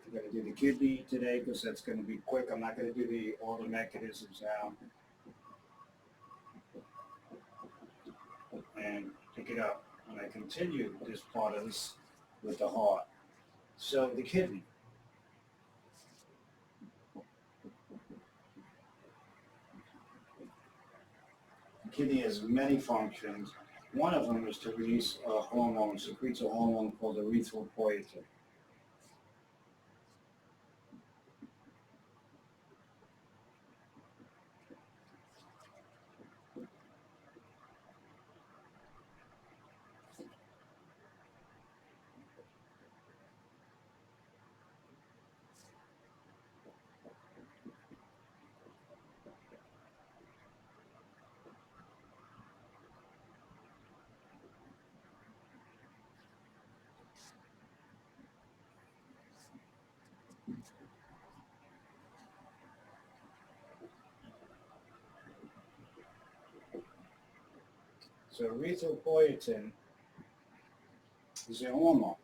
Speaker 1: I'm going to do the kidney today because that's going to be quick. I'm not going to do all the mechanisms now. And pick it up when I continue this part of this with the heart. So the kidney. The kidney has many functions. One of them is to release a hormone, secretes a hormone called erythropoietin. So erythropoietin is a hormone.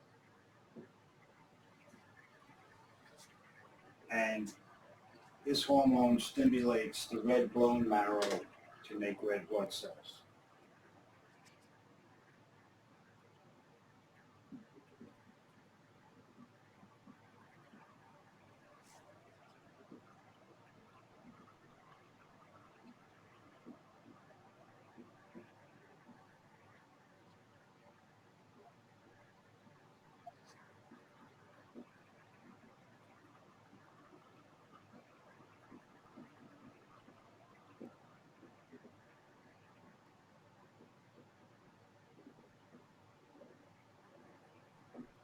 Speaker 1: And this hormone stimulates the red bone marrow to make red blood cells.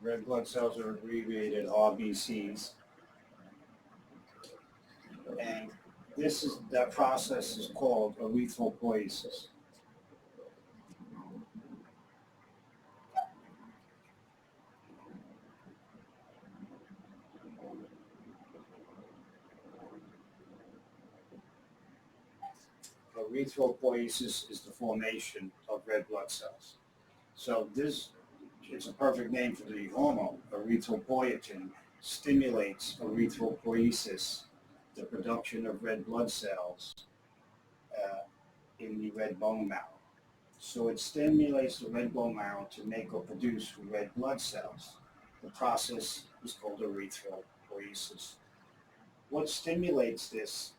Speaker 1: Red blood cells are abbreviated RBCs. And that process is called erythropoiesis. Erythropoiesis is the formation of red blood cells. So it's a perfect name for the hormone. Erythropoietin stimulates erythropoiesis, the production of red blood cells in the red bone marrow. So it stimulates the red bone marrow to make or produce red blood cells. The process is called erythropoiesis. What stimulates this?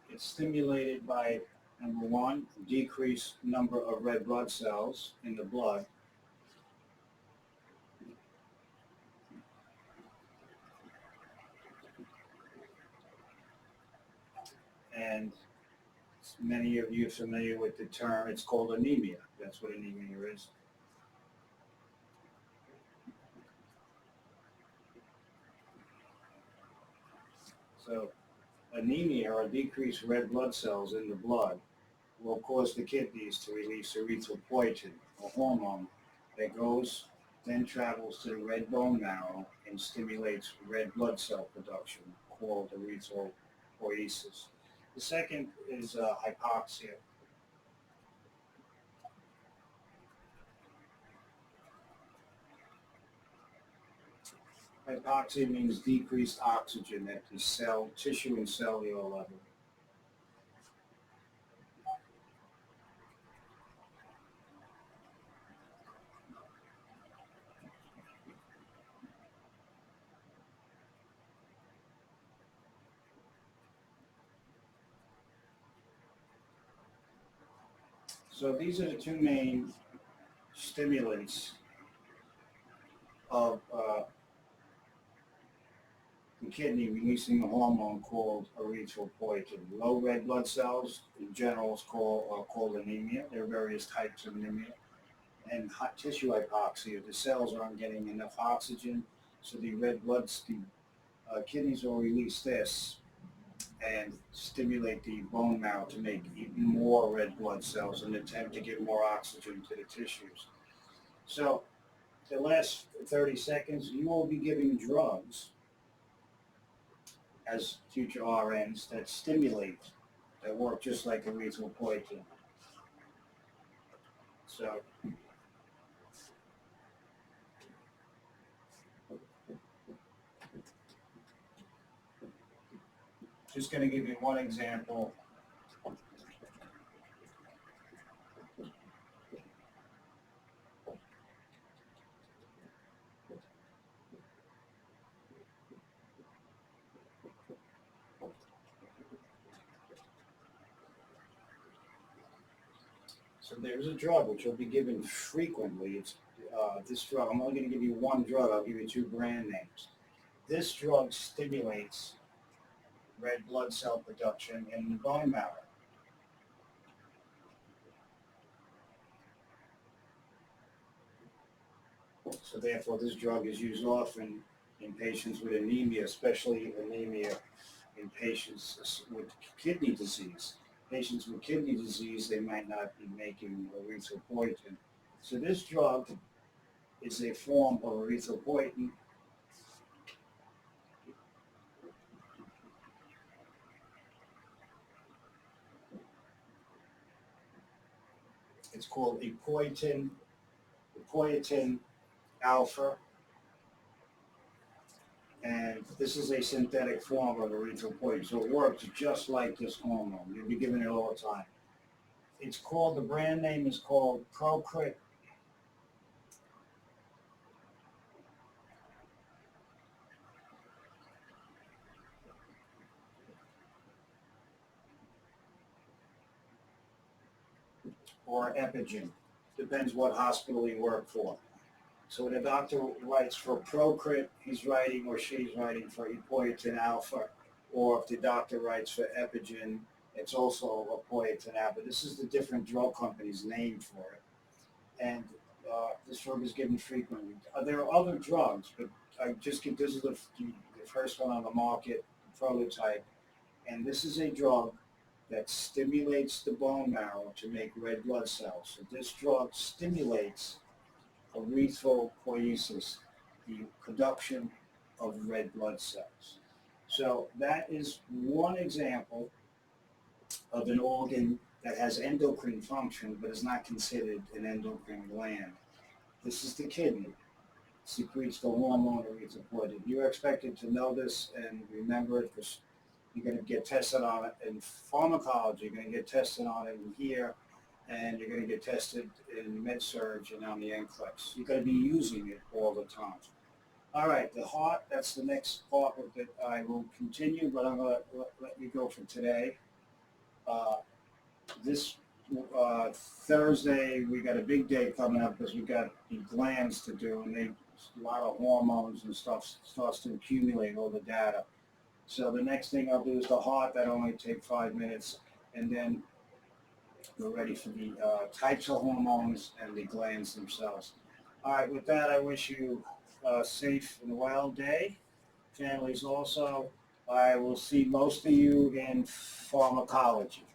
Speaker 1: It's stimulated by, number one, decreased number of red blood cells in the blood. And many of you are familiar with the term, it's called anemia. That's what anemia is. So anemia, or decreased red blood cells in the blood, will cause the kidneys to release erythropoietin, a hormone that then travels to the red bone marrow and stimulates red blood cell production, called erythropoiesis. The second is hypoxia. Hypoxia means decreased oxygen at the cell, tissue, and cellular level. So these are the two main stimulants of the kidney releasing a hormone called erythropoietin. Low red blood cells, in general, are called anemia. There are various types of anemia. And tissue hypoxia, the cells aren't getting enough oxygen, so the kidneys will release this and stimulate the bone marrow to make even more red blood cells and attempt to get more oxygen to the tissues. So the last 30 seconds, you will be giving drugs as future RNs that stimulate, that work just like erythropoietin. So just going to give you one example. So there's a drug which will be given frequently. It's this drug. I'm only going to give you one drug. I'll give you two brand names. This drug stimulates red blood cell production in the bone marrow. So therefore, this drug is used often in patients with anemia, especially anemia in patients with kidney disease. Patients with kidney disease, they might not be making erythropoietin. So this drug is a form of erythropoietin. It's called epoietin alpha, and this is a synthetic form of erythropoietin, so it works just like this hormone. You'll be given it all the time. It's called, the brand name is called Procrit. Or Epigen, depends what hospital you work for. So when a doctor writes for Procrit, he's writing or she's writing for epoietin alpha, or if the doctor writes for Epigen, it's also epoietin alpha. This is the different drug company's name for it. And this drug is given frequently. There are other drugs, but I just get, this is the first one on the market, the prototype, and this is a drug that stimulates the bone marrow to make red blood cells. So this drug stimulates erythropoiesis, the production of red blood cells. So that is one example of an organ that has endocrine function but is not considered an endocrine gland. This is the kidney. It secretes the hormone erythropoietin. You're expected to know this and remember it because you're going to get tested on it in pharmacology. You're going to get tested on it in here, and you're going to get tested in med-surg and on the NCLEX. You're going to be using it all the time. All right, the heart, that's the next part that I will continue, but I'm going to let you go for today. This Thursday, we got a big day coming up because we got the glands to do, and a lot of hormones and stuff starts to accumulate all the data. So the next thing I'll do is the heart. That'll only take 5 minutes, and then we're ready for the types of hormones and the glands themselves. All right, with that, I wish you a safe and well day. Families also. I will see most of you in pharmacology.